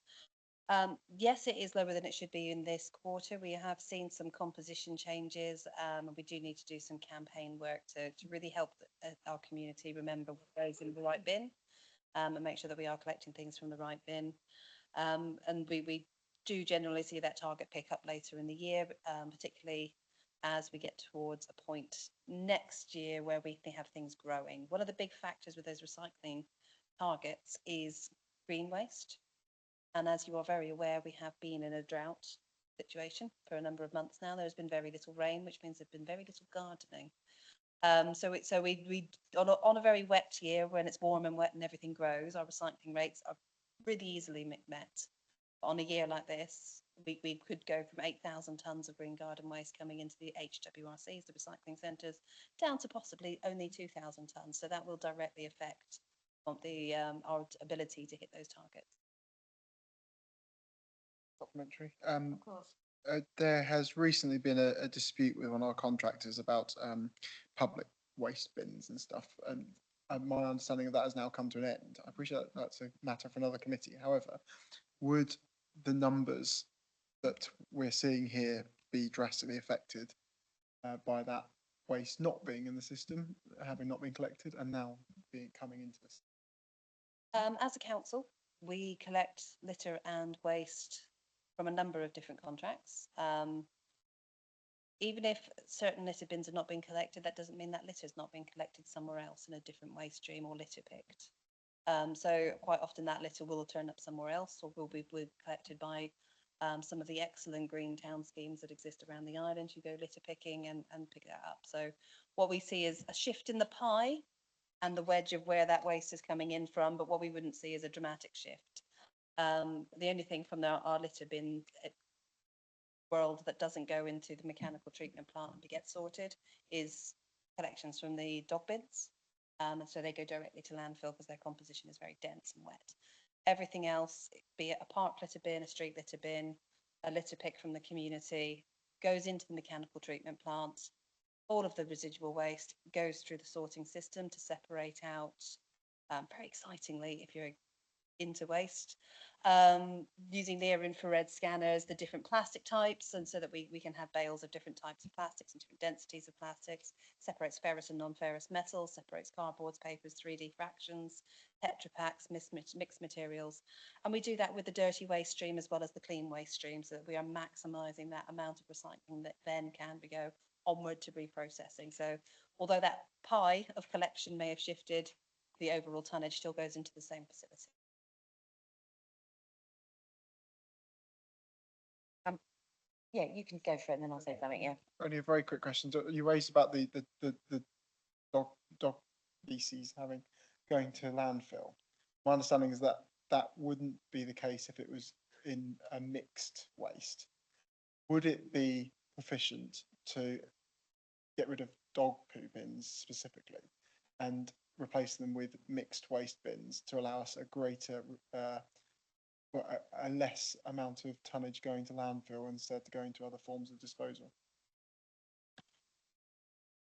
[SPEAKER 3] Yes, it is lower than it should be in this quarter. We have seen some composition changes, and we do need to do some campaign work to really help our community remember what goes in the right bin, and make sure that we are collecting things from the right bin. And we do generally see that target pick up later in the year, particularly as we get towards a point next year where we have things growing. One of the big factors with those recycling targets is green waste. And as you are very aware, we have been in a drought situation for a number of months now. There's been very little rain, which means there's been very little gardening. So we on a very wet year, when it's warm and wet and everything grows, our recycling rates are really easily met. On a year like this, we could go from 8,000 tonnes of green garden waste coming into the HWRCs, the recycling centres, down to possibly only 2,000 tonnes. So that will directly affect on the our ability to hit those targets.
[SPEAKER 2] Supplementary.
[SPEAKER 1] Of course.
[SPEAKER 2] There has recently been a dispute with one of our contractors about public waste bins and stuff, and my understanding of that has now come to an end. I appreciate that's a matter for another committee. However, would the numbers that we're seeing here be drastically affected by that waste not being in the system, having not been collected, and now coming into this?
[SPEAKER 3] As a council, we collect litter and waste from a number of different contracts. Even if certain litter bins have not been collected, that doesn't mean that litter has not been collected somewhere else in a different waste stream or litter picked. So quite often that litter will turn up somewhere else, or will be collected by some of the excellent green town schemes that exist around the island. You go litter picking and pick that up. So what we see is a shift in the pie and the wedge of where that waste is coming in from, but what we wouldn't see is a dramatic shift. The only thing from our litter bin world that doesn't go into the mechanical treatment plant to get sorted is collections from the dog bins. And so they go directly to landfill because their composition is very dense and wet. Everything else, be it a park litter bin, a street litter bin, a litter pick from the community, goes into the mechanical treatment plant. All of the residual waste goes through the sorting system to separate out very excitingly, if you're into waste, using near infrared scanners, the different plastic types, and so that we can have bales of different types of plastics and different densities of plastics, separates ferrous and non-ferrous metals, separates cardboards, papers, 3D fractions, Tetra Paks, mixed materials. And we do that with the dirty waste stream as well as the clean waste stream, so that we are maximising that amount of recycling that then can go onward to reprocessing. So although that pie of collection may have shifted, the overall tonnage still goes into the same facility.
[SPEAKER 1] Yeah, you can go for it and then I'll say something, yeah.
[SPEAKER 2] Only a very quick question. So you raised about the dog feces going to landfill. My understanding is that that wouldn't be the case if it was in a mixed waste. Would it be efficient to get rid of dog poo bins specifically and replace them with mixed waste bins to allow us a greater a less amount of tonnage going to landfill instead of going to other forms of disposal?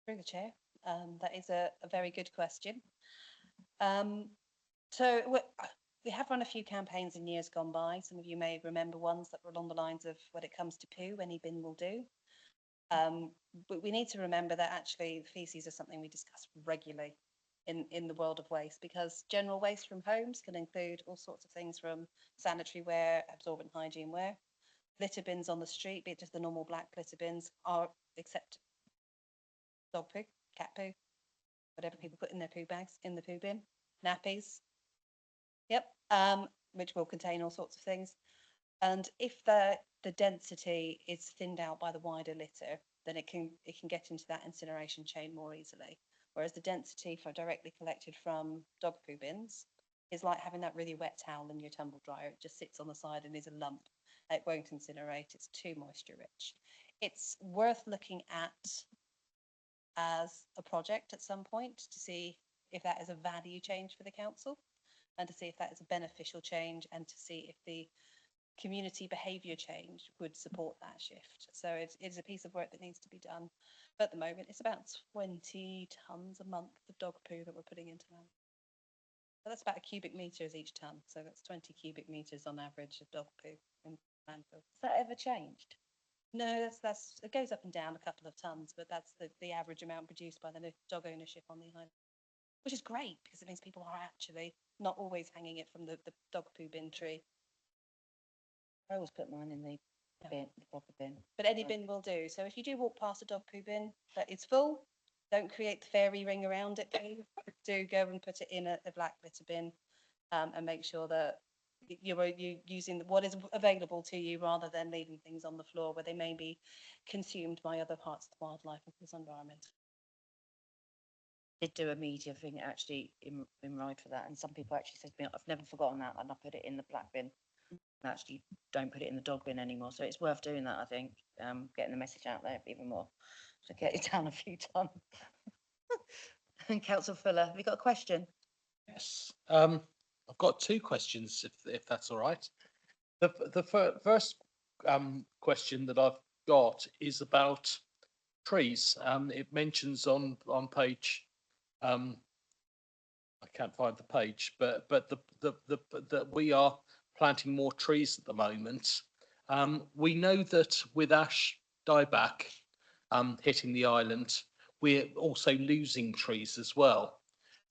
[SPEAKER 3] Through the chair, that is a very good question. So we have run a few campaigns in years gone by. Some of you may remember ones that were along the lines of when it comes to poo, any bin will do. But we need to remember that actually feces are something we discuss regularly in the world of waste, because general waste from homes can include all sorts of things from sanitary ware, absorbent hygiene wear. Litter bins on the street, be it just the normal black litter bins, are except dog poo, cat poo, whatever people put in their poo bags, in the poo bin, nappies. Yep, which will contain all sorts of things. And if the density is thinned out by the wider litter, then it can get into that incineration chain more easily. Whereas the density for directly collected from dog poo bins is like having that really wet towel in your tumble dryer. It just sits on the side and is a lump. It won't incinerate. It's too moisture rich. It's worth looking at as a project at some point to see if that is a value change for the council, and to see if that is a beneficial change, and to see if the community behaviour change would support that shift. So it is a piece of work that needs to be done. But at the moment, it's about 20 tonnes a month of dog poo that we're putting into land. So that's about a cubic metres each tonne. So that's 20 cubic metres on average of dog poo in landfill.
[SPEAKER 1] Has that ever changed?
[SPEAKER 3] No, that's it goes up and down a couple of tonnes, but that's the average amount produced by the dog ownership on the island, which is great because it means people are actually not always hanging it from the dog poo bin tree.
[SPEAKER 1] I always put mine in the bin, the proper bin.
[SPEAKER 3] But any bin will do. So if you do walk past a dog poo bin that is full, don't create the fairy ring around it. Do go and put it in a black litter bin, and make sure that you're using what is available to you rather than leaving things on the floor where they may be consumed by other parts of the wildlife of this environment.
[SPEAKER 1] Did do a media thing actually in Ride for that, and some people actually said to me, I've never forgotten that, and I put it in the black bin. And actually don't put it in the dog bin anymore. So it's worth doing that, I think, getting the message out there even more. So get it down a few tonnes. And Councillor Fuller, have you got a question?
[SPEAKER 7] Yes, I've got two questions, if that's all right. The first question that I've got is about trees. It mentions on page, I can't find the page, but that we are planting more trees at the moment. We know that with ash dieback hitting the island, we're also losing trees as well.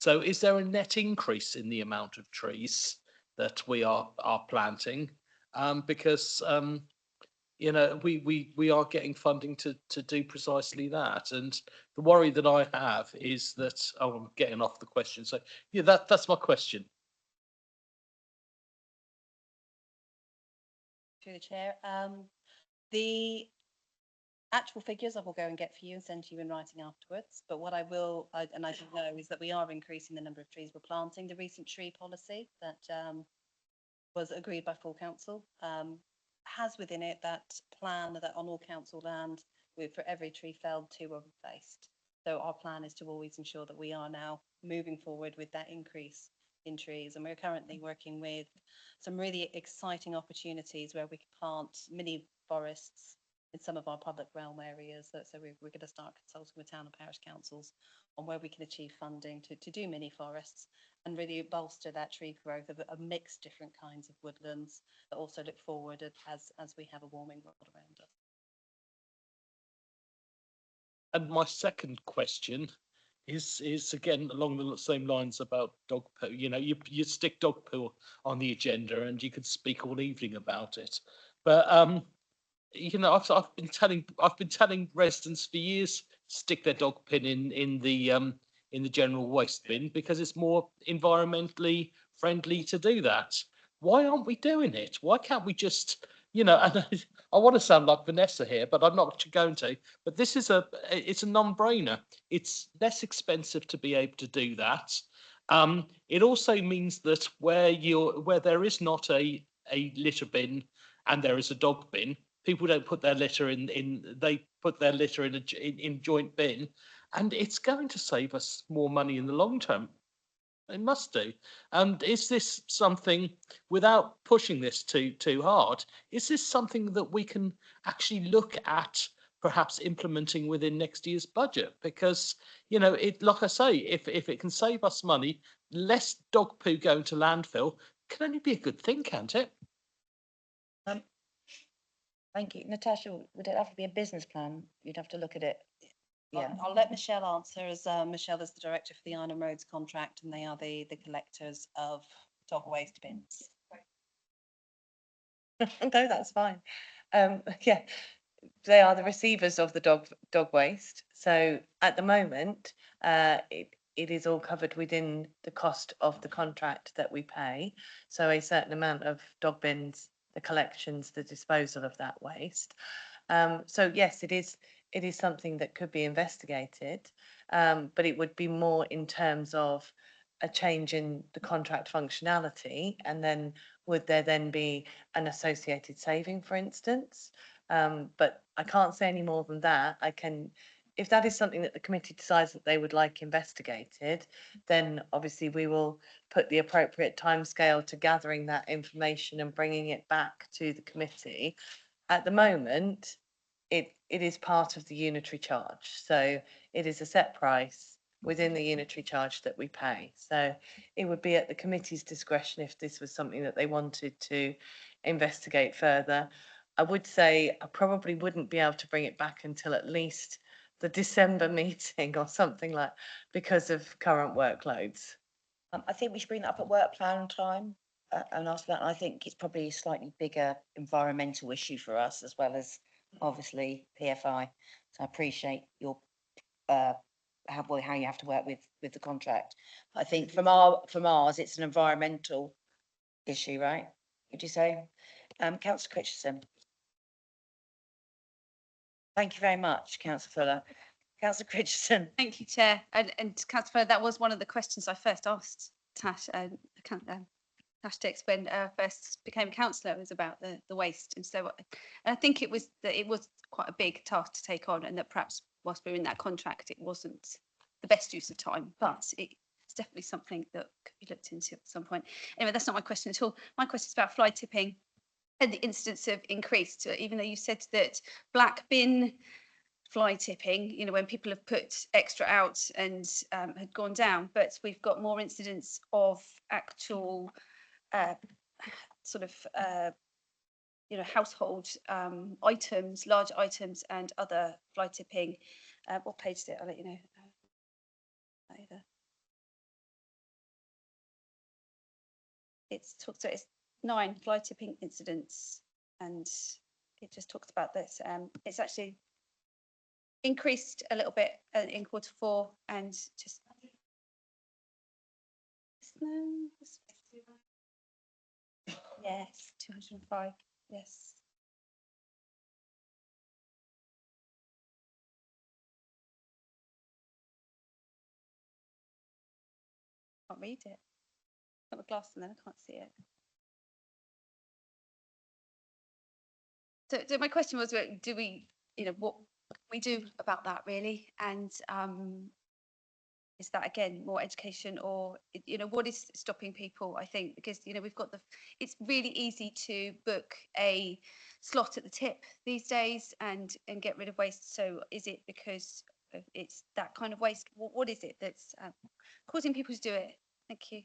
[SPEAKER 7] So is there a net increase in the amount of trees that we are planting? Because you know, we are getting funding to do precisely that. And the worry that I have is that, oh, I'm getting off the question. So yeah, that's my question.
[SPEAKER 3] Through the chair, the actual figures I will go and get for you and send to you in writing afterwards. But what I will, and I do know, is that we are increasing the number of trees we're planting. The recent tree policy that was agreed by full council has within it that plan that on all council land, for every tree felled, 2 are replaced. So our plan is to always ensure that we are now moving forward with that increase in trees, and we're currently working with some really exciting opportunities where we can plant mini forests in some of our public realm areas. So we're going to start consulting with town and parish councils on where we can achieve funding to do mini forests and really bolster that tree growth of a mixed different kinds of woodlands, but also look forward as we have a warming world around us.
[SPEAKER 7] And my second question is again along the same lines about dog poo. You know, you stick dog poo on the agenda and you could speak all evening about it. But you know, I've been telling residents for years stick their dog pin in the general waste bin because it's more environmentally friendly to do that. Why aren't we doing it? Why can't we just, you know, and I want to sound like Vanessa here, but I'm not going to. But this is it's a non-brainer. It's less expensive to be able to do that. It also means that where there is not a litter bin and there is a dog bin, people don't put their litter they put their litter in joint bin, and it's going to save us more money in the long term. It must do. And is this something, without pushing this too hard, is this something that we can actually look at perhaps implementing within next year's budget? Because, you know, it, like I say, if it can save us money, less dog poo going to landfill can only be a good thing, can't it?
[SPEAKER 1] Thank you. Natasha, would it have to be a business plan? You'd have to look at it. Yeah.
[SPEAKER 3] I'll let Michelle answer, as Michelle is the director for the Iron Roads contract, and they are the collectors of dog waste bins.
[SPEAKER 6] No, that's fine. Yeah, they are the receivers of the dog waste. So at the moment, it is all covered within the cost of the contract that we pay. So a certain amount of dog bins, the collections, the disposal of that waste. So yes, it is something that could be investigated, but it would be more in terms of a change in the contract functionality, and then would there then be an associated saving, for instance? But I can't say any more than that. I can, if that is something that the committee decides that they would like investigated, then obviously we will put the appropriate timescale to gathering that information and bringing it back to the committee. At the moment, it is part of the unitary charge. So it is a set price within the unitary charge that we pay. So it would be at the committee's discretion if this was something that they wanted to investigate further. I would say I probably wouldn't be able to bring it back until at least the December meeting or something like, because of current workloads.
[SPEAKER 1] I think we should bring that up at work plan time and ask that. I think it's probably a slightly bigger environmental issue for us as well as obviously PFI. So I appreciate your how you have to work with the contract. I think from ours, it's an environmental issue, right? Would you say? Councillor Christensen. Thank you very much, Councillor Fuller. Councillor Christensen.
[SPEAKER 5] Thank you, Chair. And Councillor, that was one of the questions I first asked Tash, Tash Dix when I first became councillor, was about the waste. And so I think it was quite a big task to take on, and that perhaps whilst we were in that contract, it wasn't the best use of time, but it's definitely something that could be looked into at some point. Anyway, that's not my question at all. My question is about fly tipping and the incidence of increased, even though you said that black bin fly tipping, you know, when people have put extra out and had gone down, but we've got more incidents of actual you know, household items, large items and other fly tipping. What page is it? I'll let you know. Either. It's 9 fly tipping incidents, and it just talks about this. It's actually increased a little bit in Q4, and just yes, 205. Yes. Can't read it. Got my glasses and then I can't see it. So my question was, do we, you know, what we do about that really? And is that again more education, or what is stopping people? I think because we've got it's really easy to book a slot at the tip these days and get rid of waste. So is it because it's that kind of waste? What is it that's causing people to do it? Thank you.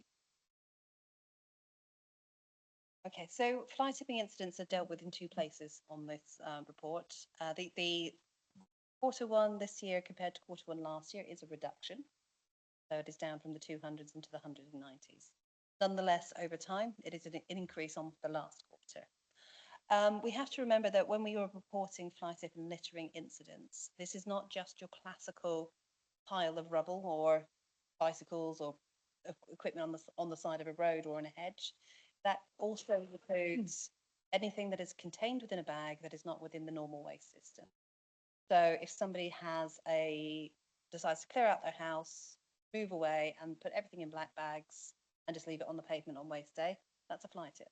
[SPEAKER 3] Okay, so fly tipping incidents are dealt with in two places on this report. The Q1 this year compared to Q1 last year is a reduction. So it is down from the 200s into the 190s. Nonetheless, over time, it is an increase on the last quarter. We have to remember that when we were reporting fly tip and littering incidents, this is not just your classical pile of rubble or bicycles or equipment on the side of a road or on a hedge. That also includes anything that is contained within a bag that is not within the normal waste system. So if somebody decides to clear out their house, move away and put everything in black bags and just leave it on the pavement on waste day, that's a fly tip.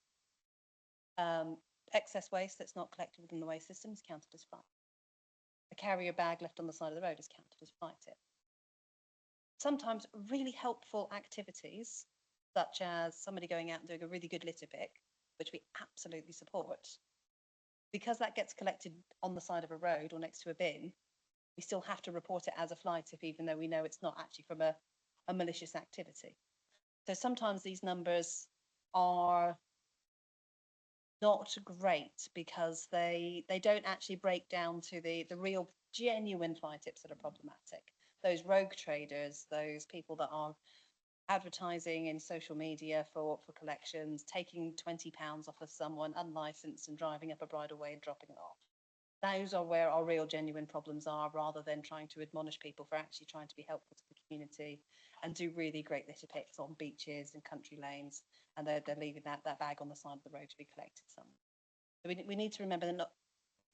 [SPEAKER 3] Excess waste that's not collected within the waste system is counted as fly. A carrier bag left on the side of the road is counted as fly tip. Sometimes really helpful activities, such as somebody going out and doing a really good litter pick, which we absolutely support, because that gets collected on the side of a road or next to a bin, we still have to report it as a fly tip, even though we know it's not actually from a malicious activity. So sometimes these numbers are not great because they don't actually break down to the real genuine fly tips that are problematic. Those rogue traders, those people that are advertising in social media for collections, taking £20 off of someone unlicensed and driving up a bridleway and dropping it off. Those are where our real genuine problems are, rather than trying to admonish people for actually trying to be helpful to the community and do really great litter picks on beaches and country lanes, and they're leaving that bag on the side of the road to be collected somewhere. So we need to remember that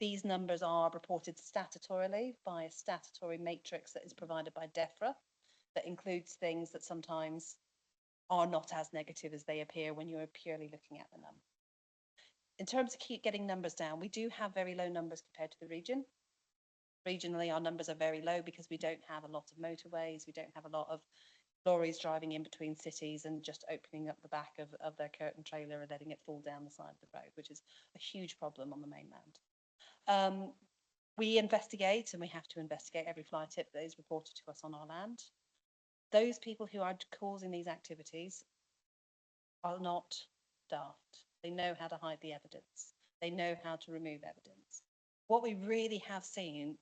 [SPEAKER 3] these numbers are reported statutorily by a statutory matrix that is provided by DEFRA, that includes things that sometimes are not as negative as they appear when you're purely looking at the number. In terms of keep getting numbers down, we do have very low numbers compared to the region. Regionally, our numbers are very low because we don't have a lot of motorways, we don't have a lot of lorries driving in between cities and just opening up the back of their curtain trailer and letting it fall down the side of the road, which is a huge problem on the mainland. We investigate, and we have to investigate every fly tip that is reported to us on our land. Those people who are causing these activities are not daft. They know how to hide the evidence. They know how to remove evidence. What we really have seen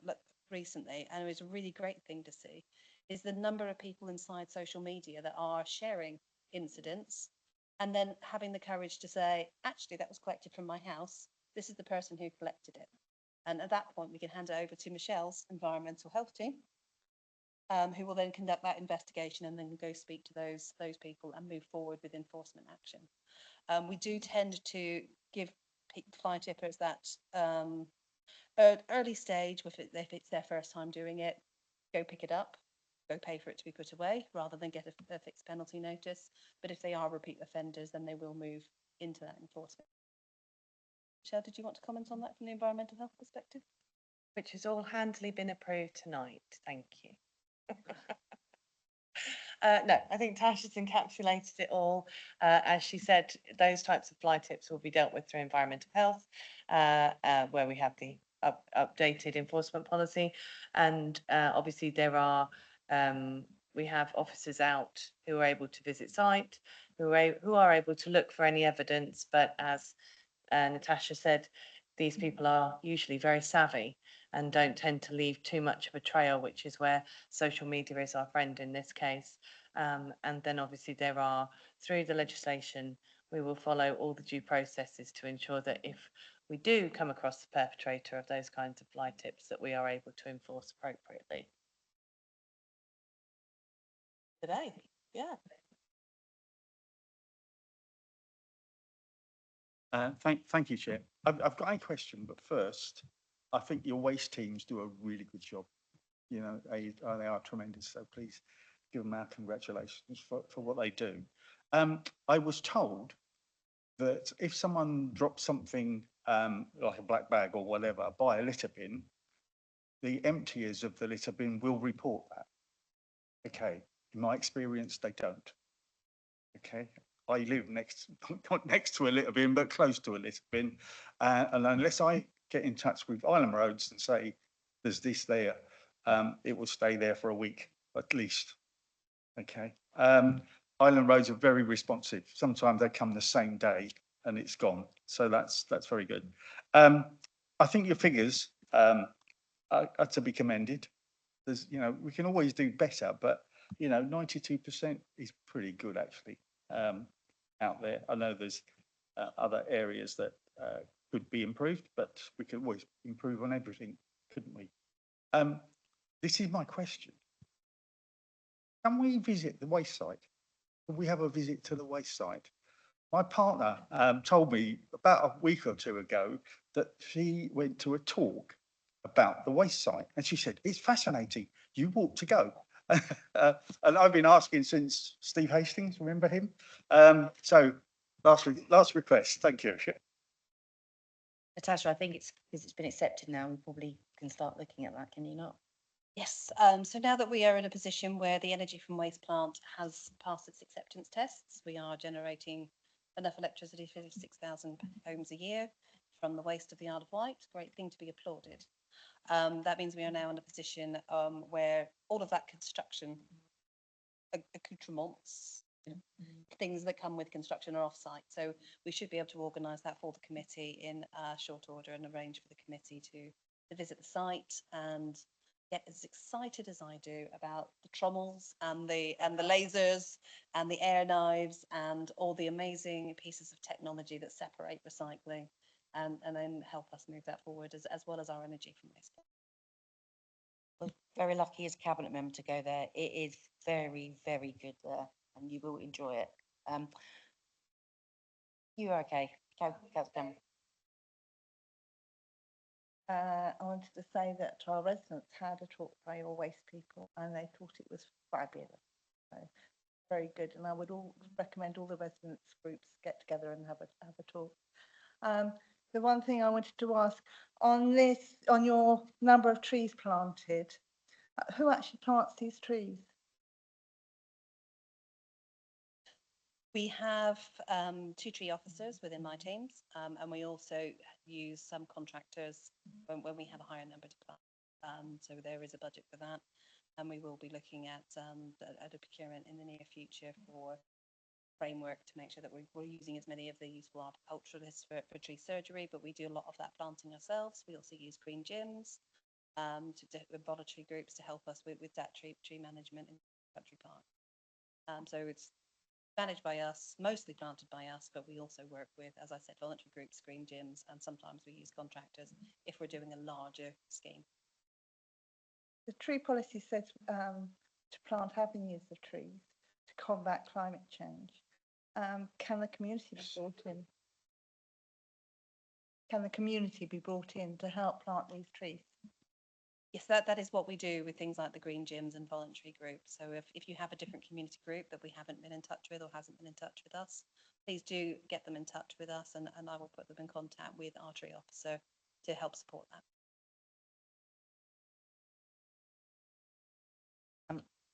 [SPEAKER 3] recently, and it was a really great thing to see, is the number of people inside social media that are sharing incidents and then having the courage to say, actually, that was collected from my house. This is the person who collected it. And at that point, we can hand it over to Michelle's environmental health team, who will then conduct that investigation and then go speak to those people and move forward with enforcement action. We do tend to give fly tippers that early stage, if it's their first time doing it, go pick it up, go pay for it to be put away, rather than get a fixed penalty notice. But if they are repeat offenders, then they will move into that enforcement. Michelle, did you want to comment on that from the environmental health perspective?
[SPEAKER 6] Which has all handily been approved tonight. Thank you. No, I think Tash has encapsulated it all. As she said, those types of fly tips will be dealt with through environmental health, where we have the updated enforcement policy. And obviously there are, we have officers out who are able to visit site, who are able to look for any evidence. But as Natasha said, these people are usually very savvy and don't tend to leave too much of a trail, which is where social media is our friend in this case. And then obviously there are, through the legislation, we will follow all the due processes to ensure that if we do come across the perpetrator of those kinds of fly tips, that we are able to enforce appropriately. Today, yeah.
[SPEAKER 4] Thank you, Chair. I've got a question, but first, I think your waste teams do a really good job. You know, they are tremendous. So please give them our congratulations for what they do. I was told that if someone drops something like a black bag or whatever by a litter bin, the emptiers of the litter bin will report that. Okay. In my experience, they don't. Okay, I live next, not next to a litter bin, but close to a litter bin. And unless I get in touch with Island Roads and say, there's this there, it will stay there for a week at least. Okay, Island Roads are very responsive. Sometimes they come the same day and it's gone. So that's very good. I think your figures are to be commended. There's, you know, we can always do better, but you know, 92% is pretty good actually, out there. I know there's other areas that could be improved, but we could always improve on everything, couldn't we? This is my question. Can we visit the waste site? Can we have a visit to the waste site? My partner told me about a week or two ago that she went to a talk about the waste site and she said, it's fascinating, you want to go. And I've been asking since Steve Hastings, remember him? So last request, thank you.
[SPEAKER 1] Natasha, I think it's because it's been accepted now, we probably can start looking at that, can you not?
[SPEAKER 3] Yes, so now that we are in a position where the energy from waste plant has passed its acceptance tests, we are generating enough electricity for 6,000 homes a year from the waste of the Isle of Wight. Great thing to be applauded. That means we are now in a position where all of that construction accoutrements, things that come with construction are off-site. So we should be able to organise that for the committee in short order and arrange for the committee to visit the site and get as excited as I do about the trommels and the lasers and the air knives and all the amazing pieces of technology that separate recycling and then help us move that forward as well as our energy from waste.
[SPEAKER 1] We're very lucky as a cabinet member to go there. It is very, very good there and you will enjoy it. You're okay. Go, Councillor.
[SPEAKER 9] I wanted to say that our residents had a talk by your waste people and they thought it was fabulous. So very good, and I would recommend all the residents groups get together and have a talk. The one thing I wanted to ask on your number of trees planted, who actually plants these trees?
[SPEAKER 3] We have 2 tree officers within my teams, and we also use some contractors when we have a higher number to plant. So there is a budget for that, and we will be looking at a procurement in the near future for framework to make sure that we're using as many of the useful horticulturalists for tree surgery, but we do a lot of that planting ourselves. We also use green gyms with voluntary groups to help us with that tree management in country park. So it's managed by us, mostly planted by us, but we also work with, as I said, voluntary groups, green gyms, and sometimes we use contractors if we're doing a larger scheme.
[SPEAKER 9] The tree policy says to plant avenues of trees to combat climate change. Can the community be brought in? Can the community be brought in to help plant these trees?
[SPEAKER 3] Yes, that is what we do with things like the green gyms and voluntary groups. So if you have a different community group that we haven't been in touch with or hasn't been in touch with us, please do get them in touch with us and I will put them in contact with our tree officer to help support that.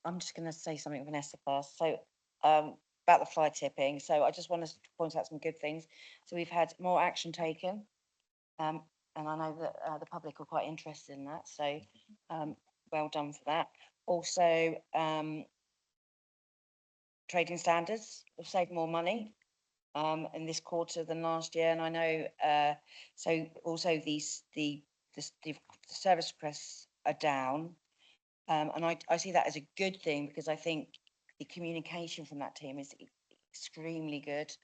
[SPEAKER 1] I'm just going to say something, Vanessa, first. So about the fly tipping. So I just want to point out some good things. So we've had more action taken. And I know that the public are quite interested in that, so well done for that. Also, trading standards have saved more money in this quarter than last year, and I know so also the service requests are down, and I see that as a good thing because I think the communication from that team is extremely good.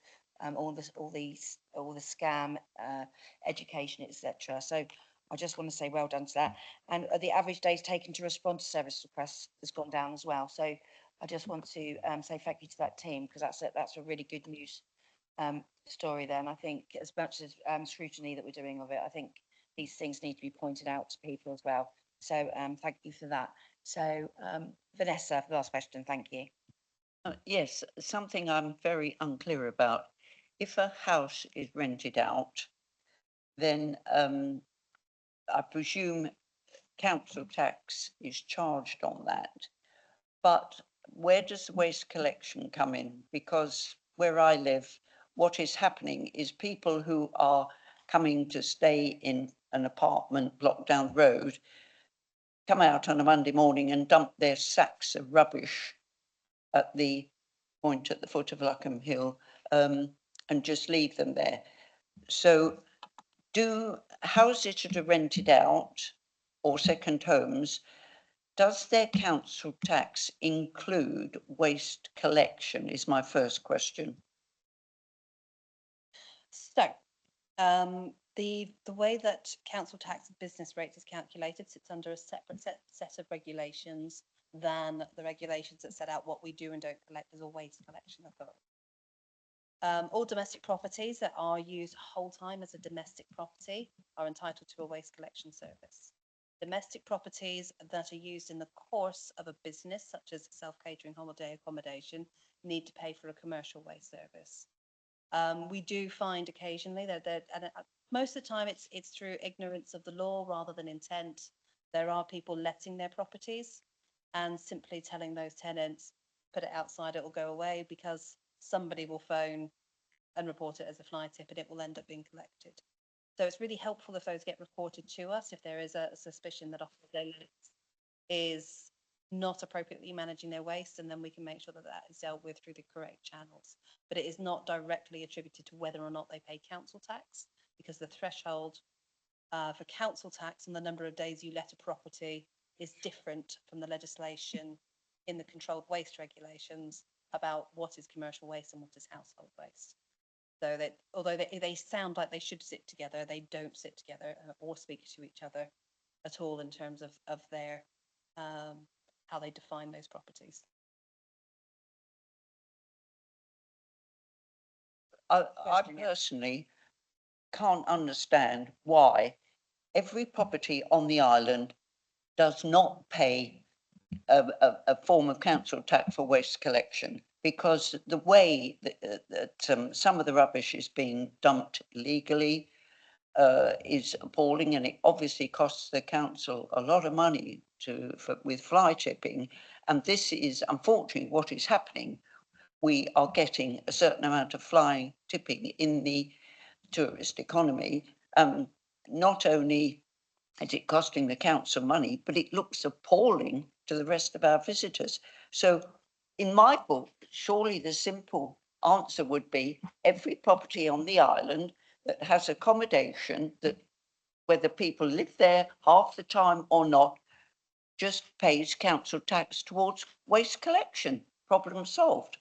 [SPEAKER 1] All the scam education, etc. So I just want to say well done to that. And the average days taken to respond to service requests has gone down as well. So I just want to say thank you to that team because that's a really good news story there. And I think as much as scrutiny that we're doing of it, I think these things need to be pointed out to people as well. So thank you for that. So Vanessa, for the last question, thank you.
[SPEAKER 8] Yes, something I'm very unclear about. If a house is rented out, then I presume council tax is charged on that. But where does the waste collection come in? Because where I live, what is happening is people who are coming to stay in an apartment block down the road come out on a Monday morning and dump their sacks of rubbish at the point at the foot of Luckham Hill, and just leave them there. So houses that are rented out or second homes, does their council tax include waste collection is my first question.
[SPEAKER 3] So, the way that council tax business rates is calculated sits under a separate set of regulations than the regulations that set out what we do and don't collect as a waste collection authority. All domestic properties that are used whole time as a domestic property are entitled to a waste collection service. Domestic properties that are used in the course of a business, such as self-catering holiday accommodation, need to pay for a commercial waste service. We do find occasionally that most of the time it's through ignorance of the law rather than intent. There are people letting their properties and simply telling those tenants, put it outside, it will go away, because somebody will phone and report it as a fly tip and it will end up being collected. So it's really helpful if those get reported to us, if there is a suspicion that Ofsted is not appropriately managing their waste, and then we can make sure that that is dealt with through the correct channels. But it is not directly attributed to whether or not they pay council tax, because the threshold for council tax and the number of days you let a property is different from the legislation in the controlled waste regulations about what is commercial waste and what is household waste. So that although they sound like they should sit together, they don't sit together or speak to each other at all in terms of their how they define those properties.
[SPEAKER 8] I personally can't understand why every property on the island does not pay a form of council tax for waste collection, because the way that some of the rubbish is being dumped illegally is appalling, and it obviously costs the council a lot of money with fly tipping. And this is unfortunately what is happening. We are getting a certain amount of fly tipping in the tourist economy. Not only is it costing the council money, but it looks appalling to the rest of our visitors. So in my book, surely the simple answer would be every property on the island that has accommodation, that whether people live there half the time or not, just pays council tax towards waste collection. Problem solved.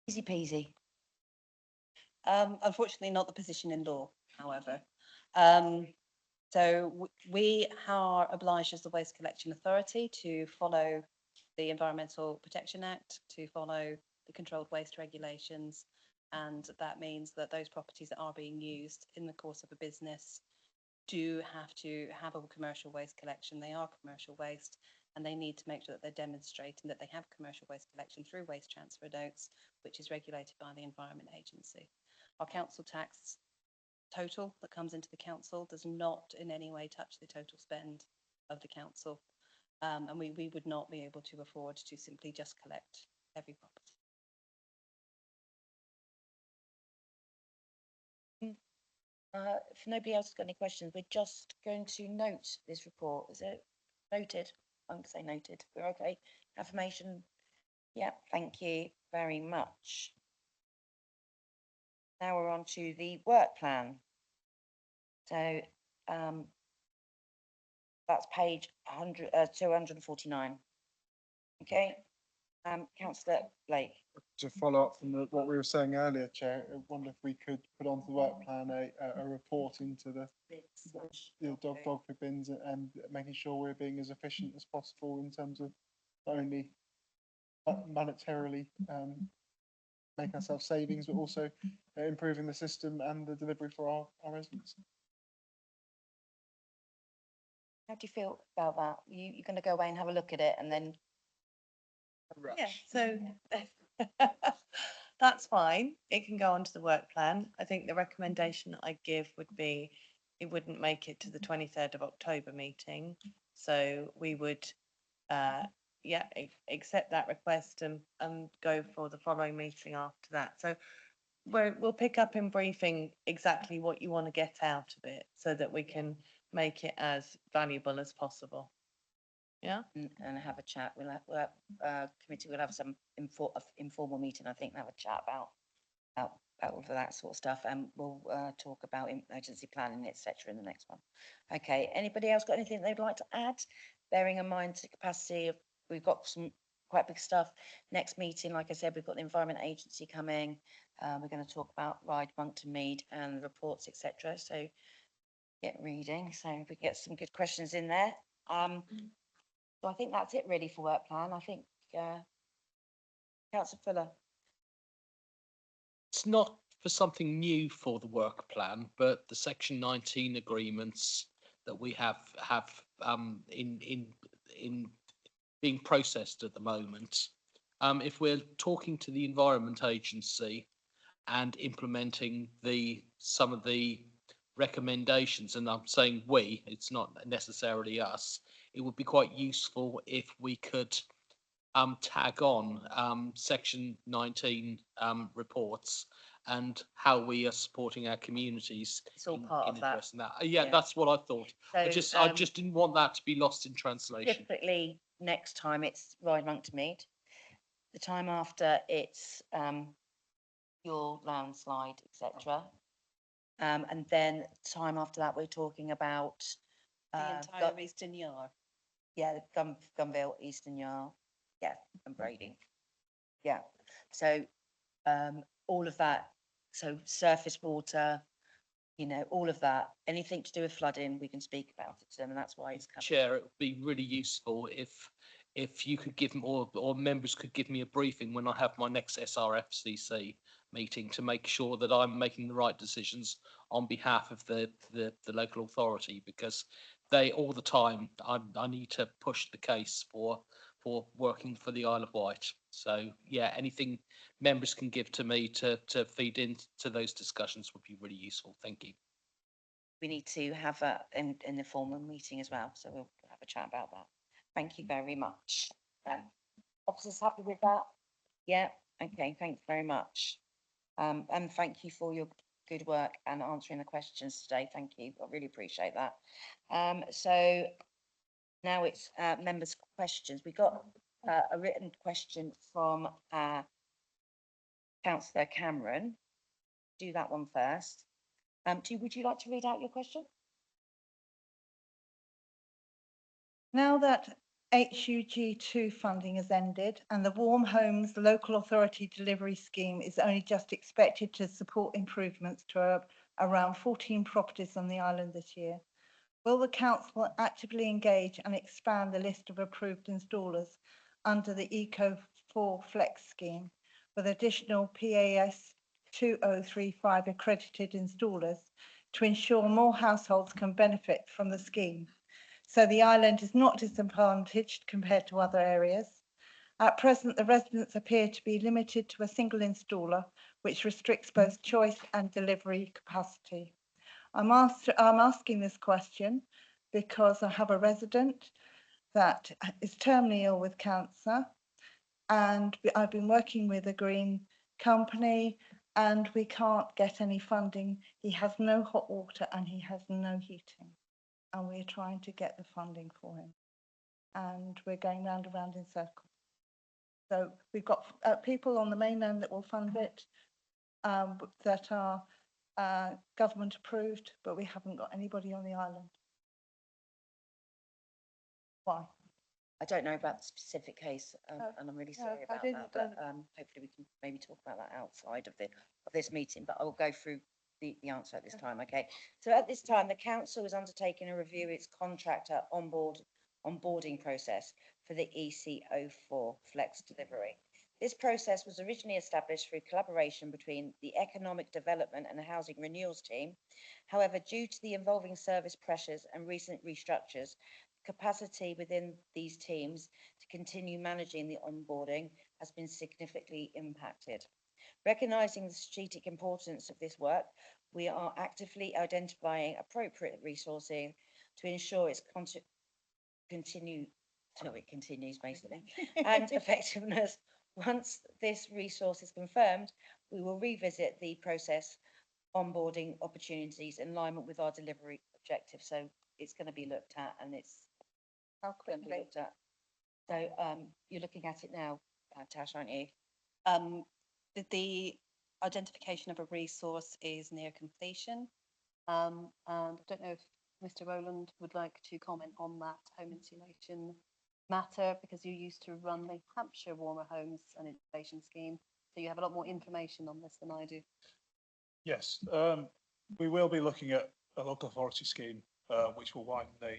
[SPEAKER 1] Easy peasy.
[SPEAKER 3] Unfortunately, not the position in law, however. So we are obliged as the Waste Collection Authority to follow the Environmental Protection Act, to follow the controlled waste regulations, and that means that those properties that are being used in the course of a business do have to have a commercial waste collection. They are commercial waste, and they need to make sure that they're demonstrating that they have commercial waste collection through waste transfer notes, which is regulated by the Environment Agency. Our council tax total that comes into the council does not in any way touch the total spend of the council, and we would not be able to afford to simply just collect every property.
[SPEAKER 1] If nobody else has got any questions, we're just going to note this report. Is it noted? I'm going to say noted. We're okay. Affirmation. Yeah, thank you very much. Now we're on to the work plan. So that's page 249. Okay. Councillor Blake.
[SPEAKER 2] To follow up from what we were saying earlier, Chair, I wonder if we could put onto the work plan a report into the dog food bins, and making sure we're being as efficient as possible in terms of not only monetarily making ourselves savings, but also improving the system and the delivery for our residents.
[SPEAKER 1] How do you feel about that? You're going to go away and have a look at it and then.
[SPEAKER 6] Yeah, so that's fine. It can go onto the work plan. I think the recommendation that I give would be it wouldn't make it to the 23rd of October meeting. So we would yeah, accept that request and go for the following meeting after that. So we'll pick up in briefing exactly what you want to get out of it so that we can make it as valuable as possible. Yeah?
[SPEAKER 1] And have a chat. Committee will have some informal meeting, I think, and have a chat about all of that sort of stuff, and we'll talk about emergency planning, etc. in the next one. Okay, anybody else got anything they'd like to add? Bearing in mind the capacity of, we've got some quite big stuff. Next meeting, like I said, we've got the Environment Agency coming. We're going to talk about Ride, Monkton Mead and the reports, etc. So get reading. So if we get some good questions in there. So I think that's it really for work plan. I think, Councillor Fuller.
[SPEAKER 7] It's not for something new for the work plan, but the Section 19 agreements that we have in being processed at the moment. If we're talking to the Environment Agency and implementing some of the recommendations, and I'm saying we, it's not necessarily us, it would be quite useful if we could tag on Section 19 reports and how we are supporting our communities.
[SPEAKER 1] It's all part of that.
[SPEAKER 7] addressing that. Yeah,
[SPEAKER 1] Yeah.
[SPEAKER 7] that's what I thought. I
[SPEAKER 1] So,
[SPEAKER 7] just didn't want that to be lost in translation.
[SPEAKER 1] Typically, next time it's Ride, Monkton Mead. The time after it's your Landslide, etc. And then time after that, we're talking about
[SPEAKER 3] The entire Eastern Yard.
[SPEAKER 1] yeah, Gunville, Eastern Yard, yeah, and Brading. Yeah, so all of that, so surface water, you know, all of that, anything to do with flooding, we can speak about it to them, and that's why it's coming.
[SPEAKER 7] Chair, it would be really useful if you could give or members could give me a briefing when I have my next SRFCC meeting to make sure that I'm making the right decisions on behalf of the local authority, because they all the time I need to push the case for working for the Isle of Wight. So yeah, anything members can give to me to feed into those discussions would be really useful. Thank you.
[SPEAKER 1] We need to have a in the formal meeting as well, so we'll have a chat about that. Thank you very much. Officers happy with that? Yeah, okay, thanks very much. And thank you for your good work and answering the questions today. Thank you, I really appreciate that. So now it's members' questions. We got a written question from Councillor Cameron. Do that one first. Would you like to read out your question?
[SPEAKER 9] Now that HUG2 funding has ended and the Warm Homes Local Authority Delivery Scheme is only just expected to support improvements to around 14 properties on the island this year, will the council actively engage and expand the list of approved installers under the Eco4 Flex scheme with additional PAS 2035 accredited installers to ensure more households can benefit from the scheme, so the island is not disadvantaged compared to other areas? At present, the residents appear to be limited to a single installer, which restricts both choice and delivery capacity. I'm asking this question because I have a resident that is terminally ill with cancer, and I've been working with a green company and we can't get any funding. He has no hot water and he has no heating, and we're trying to get the funding for him, and we're going round and round in circles. So we've got people on the mainland that will fund it, that are government approved, but we haven't got anybody on the island. Why?
[SPEAKER 1] I don't know about the specific case, and I'm really sorry
[SPEAKER 9] I
[SPEAKER 1] about
[SPEAKER 9] didn't,
[SPEAKER 1] that, but hopefully we can maybe talk about that outside of this meeting, but I will go through the answer at this time, okay? So at this time, the council is undertaking a review of its contractor onboarding process for the EC04 Flex delivery. This process was originally established through collaboration between the Economic Development and Housing Renewals team. However, due to the evolving service pressures and recent restructures, capacity within these teams to continue managing the onboarding has been significantly impacted. Recognising the strategic importance of this work, we are actively identifying appropriate resourcing to ensure its continued till it continues basically, and effectiveness. Once this resource is confirmed, we will revisit the process onboarding opportunities in alignment with our delivery objective. So it's going to be looked at and it's
[SPEAKER 9] How
[SPEAKER 1] going to be
[SPEAKER 9] quickly?
[SPEAKER 1] looked at. So you're looking at it now, Tash, aren't you?
[SPEAKER 3] The identification of a resource is near completion. And I don't know if Mr. Rowland would like to comment on that home insulation matter, because you used to run the Hampshire Warmer Homes and Insulation Scheme. So you have a lot more information on this than I do.
[SPEAKER 10] Yes, we will be looking at a local authority scheme, which will widen the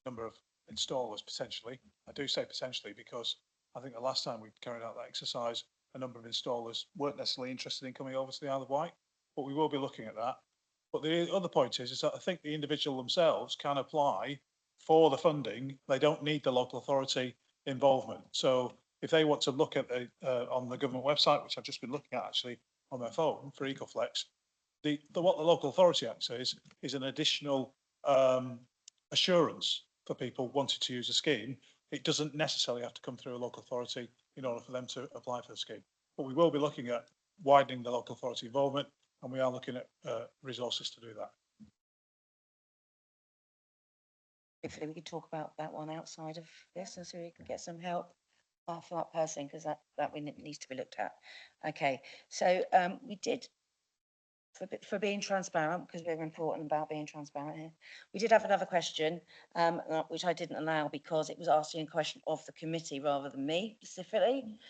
[SPEAKER 10] number of installers potentially. I do say potentially because I think the last time we carried out that exercise, a number of installers weren't necessarily interested in coming over to the Isle of Wight, but we will be looking at that. But the other point is that I think the individual themselves can apply for the funding. They don't need the local authority involvement. So if they want to look at the on the government website, which I've just been looking at actually on my phone for EcoFlex, what the local authority act is an additional assurance for people wanting to use a scheme. It doesn't necessarily have to come through a local authority in order for them to apply for the scheme. But we will be looking at widening the local authority involvement, and we are looking at resources to do that.
[SPEAKER 1] Hopefully we can talk about that one outside of this and so we can get some help for that person, because that needs to be looked at. Okay, so we did, for being transparent, because we're important about being transparent here, we did have another question, which I didn't allow because it was asking a question of the committee rather than me specifically.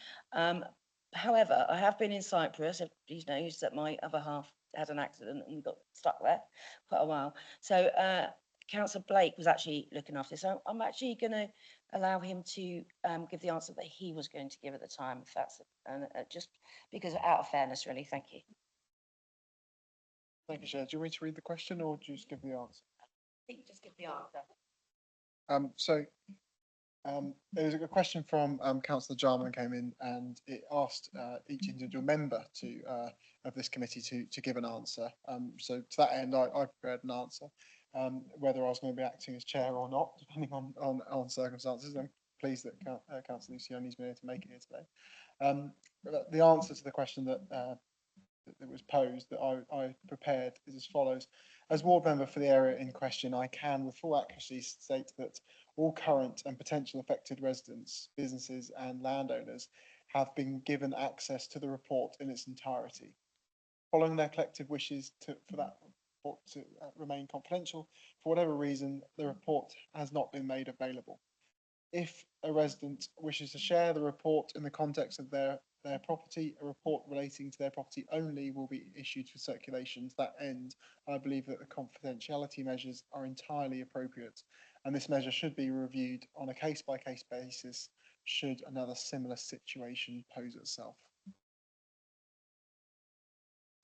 [SPEAKER 1] However, I have been in Cyprus. He knows that my other half had an accident and we got stuck there quite a while. So Councillor Blake was actually looking after this. So I'm actually going to allow him to give the answer that he was going to give at the time, if that's just because out of fairness, really. Thank you.
[SPEAKER 2] Thank you, Chair. Do you want me to read the question or do you just give the answer?
[SPEAKER 1] I think just give the answer.
[SPEAKER 2] There was a question from Councillor Jarman came in and it asked each individual member of this committee to give an answer. So to that end, I prepared an answer. Whether I was going to be acting as chair or not, depending on circumstances. I'm pleased that Councillor Lucioni's been able to make it here today. But the answer to the question that was posed that I prepared is as follows. As ward member for the area in question, I can with full accuracy state that all current and potential affected residents, businesses and landowners have been given access to the report in its entirety. Following their collective wishes for that report to remain confidential, for whatever reason, the report has not been made available. If a resident wishes to share the report in the context of their property, a report relating to their property only will be issued for circulation. To that end, I believe that the confidentiality measures are entirely appropriate, and this measure should be reviewed on a case-by-case basis should another similar situation pose itself.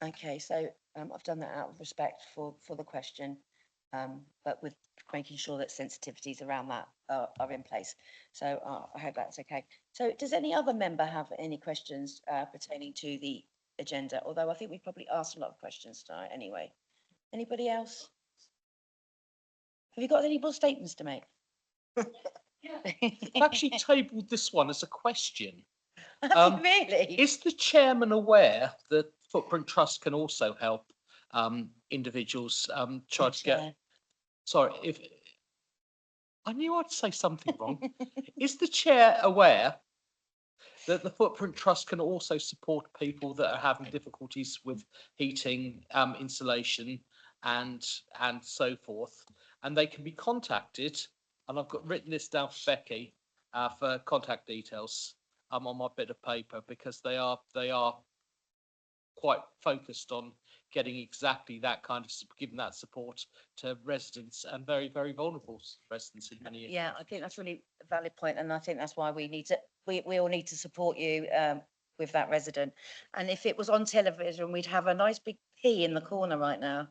[SPEAKER 1] Okay, so I've done that out of respect for the question, but with making sure that sensitivities around that are in place. So I hope that's okay. So does any other member have any questions pertaining to the agenda? Although I think we've probably asked a lot of questions tonight anyway. Anybody else? Have you got any more statements to make?
[SPEAKER 7] I've actually tabled this one as a question.
[SPEAKER 1] Really?
[SPEAKER 7] Is the chairman aware that Footprint Trust can also help individuals try to get? Sorry, if I knew I'd say something wrong. Is the chair aware that the Footprint Trust can also support people that are having difficulties with heating, insulation, and so forth, and they can be contacted? And I've got written this down for Becky for contact details on my bit of paper, because they are quite focused on getting exactly that kind of giving that support to residents, and very, very vulnerable residents in many areas.
[SPEAKER 1] Yeah, I think that's really a valid point, and I think that's why we all need to support you with that resident. And if it was on television, we'd have a nice big P in the corner right now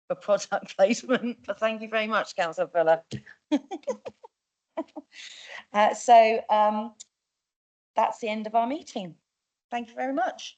[SPEAKER 1] for product placement. But thank you very much, Councillor Fuller. So that's the end of our meeting. Thank you very much.